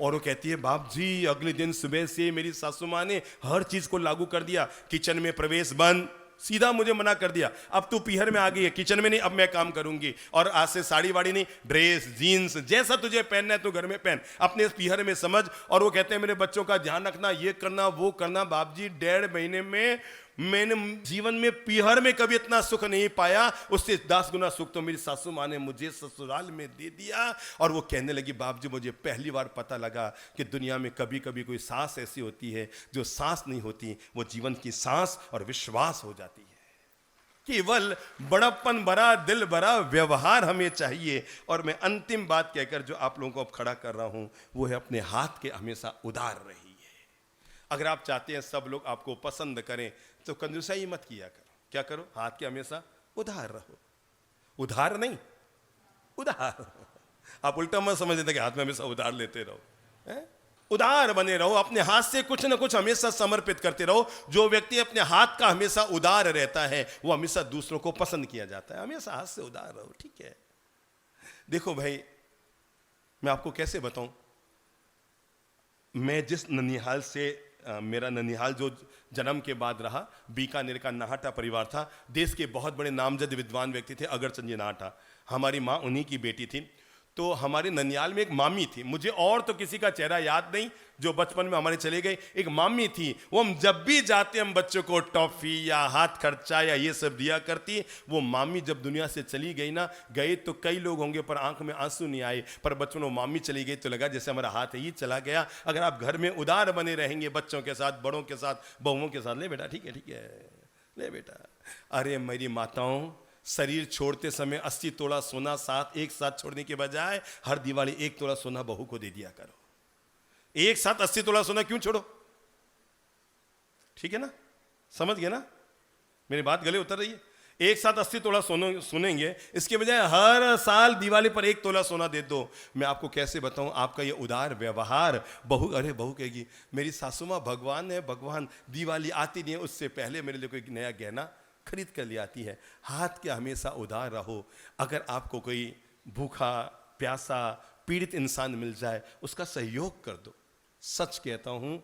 और वो कहती है, बाप जी अगले दिन सुबह से मेरी सासू माँ ने हर चीज को लागू कर दिया, किचन में प्रवेश बंद, सीधा मुझे मना कर दिया, अब तू पीहर में आ गई है, किचन में नहीं, अब मैं काम करूंगी। और आज से साड़ी वाड़ी नहीं, ड्रेस जीन्स जैसा तुझे पहनना है तू घर में पहन, अपने पीहर में समझ। और वो कहते हैं मेरे बच्चों का ध्यान रखना, ये करना वो करना। बाप जी 1.5 महीने में मैंने जीवन में पीहर में कभी इतना सुख नहीं पाया, उससे 10 गुना सुख तो मेरी सासू माँ ने मुझे ससुराल में दे दिया। और वो कहने लगी, बाप जी मुझे पहली बार पता लगा कि दुनिया में कभी कभी कोई सांस ऐसी होती है जो सांस नहीं होती, वो जीवन की सांस और विश्वास हो जाती है। केवल बड़प्पन भरा, दिल भरा व्यवहार हमें चाहिए। और मैं अंतिम बात कहकर जो आप लोगों को अब खड़ा कर रहा हूं, वो है अपने हाथ के हमेशा उदार रहिए। अगर आप चाहते हैं सब लोग आपको पसंद करें तो कंजूसाई मत किया करो। क्या करो? हाथ के हमेशा उधार रहो। उधार नहीं, उधार। आप उल्टा मत समझ लेते कि हाथ में हमेशा उधार लेते रहो, है? उदार बने रहो, अपने हाथ से कुछ ना कुछ हमेशा समर्पित करते रहो। जो व्यक्ति अपने हाथ का हमेशा उदार रहता है वो हमेशा दूसरों को पसंद किया जाता है। हमेशा हाथ से उदार रहो, ठीक है? देखो भाई, मैं आपको कैसे बताऊं, मैं जिस ननिहाल से मेरा ननिहाल जो जन्म के बाद रहा, बीकानेर का नाहटा परिवार था। देश के बहुत बड़े नामजद विद्वान व्यक्ति थे अगरचंद जी नाहटा, हमारी माँ उन्हीं की बेटी थी। तो हमारे ननियाल में एक मामी थी, मुझे और तो किसी का चेहरा याद नहीं, जो बचपन में हमारे चले गए। एक मामी थी, वो हम जब भी जाते हम बच्चों को टॉफी या हाथ खर्चा या ये सब दिया करती। वो मामी जब दुनिया से चली गई ना, गए तो कई लोग होंगे पर आंख में आंसू नहीं आए, पर बच्चों में मामी चली गई तो लगा जैसे हमारा हाथ ही चला गया। अगर आप घर में उदार बने रहेंगे, बच्चों के साथ, बड़ों के साथ, बहुओं के साथ, ले बेटा ठीक है, ठीक है, ले बेटा। अरे मेरी माताओं, शरीर छोड़ते समय 80 तोला सोना एक साथ छोड़ने के बजाय हर दिवाली 1 तोला सोना बहू को दे दिया करो। एक साथ 80 तोला सोना क्यों छोड़ो? ठीक है ना, समझ गए ना, मेरी बात गले उतर रही है? एक साथ 80 तोला सुनेंगे, इसके बजाय हर साल दिवाली पर 1 तोला सोना दे दो। मैं आपको कैसे बताऊं, आपका ये उदार व्यवहार, बहू कहेगी मेरी सासू माँ भगवान है, भगवान दिवाली आती नहीं है उससे पहले मेरे लिए कोई नया गहना खरीद कर ले आती है। हाथ के हमेशा उदार रहो। अगर आपको कोई भूखा प्यासा पीड़ित इंसान मिल जाए, उसका सहयोग कर दो। सच कहता हूं,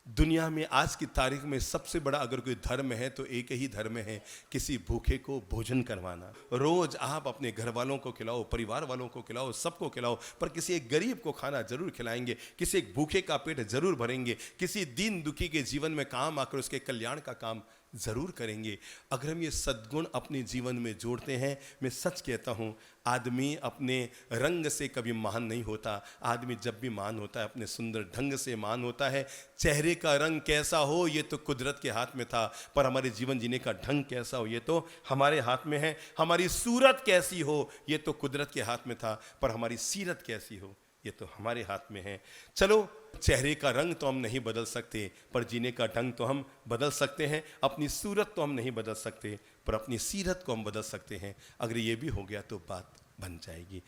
दुनिया में आज की तारीख में सबसे बड़ा अगर कोई धर्म है तो एक ही धर्म है, किसी भूखे को भोजन करवाना। रोज आप अपने घर वालों को खिलाओ, परिवार वालों को खिलाओ, सबको खिलाओ, पर किसी एक गरीब को खाना जरूर खिलाएंगे, किसी एक भूखे का पेट जरूर भरेंगे, किसी दीन दुखी के जीवन में काम आकर उसके कल्याण का काम जरूर करेंगे। अगर हम ये सद्गुण अपने जीवन में जोड़ते हैं, मैं सच कहता हूँ, आदमी अपने रंग से कभी महान नहीं होता। आदमी जब भी महान होता है अपने सुंदर ढंग से महान होता है। चेहरे का रंग कैसा हो ये तो कुदरत के हाथ में था, पर हमारे जीवन जीने का ढंग कैसा हो ये तो हमारे हाथ में है। हमारी सूरत कैसी हो ये तो कुदरत के हाथ में था, पर हमारी सीरत कैसी हो ये तो हमारे हाथ में है। चलो, चेहरे का रंग तो हम नहीं बदल सकते, पर जीने का ढंग तो हम बदल सकते हैं। अपनी सूरत तो हम नहीं बदल सकते, पर अपनी सीरत को हम बदल सकते हैं। अगर ये भी हो गया तो बात बन जाएगी।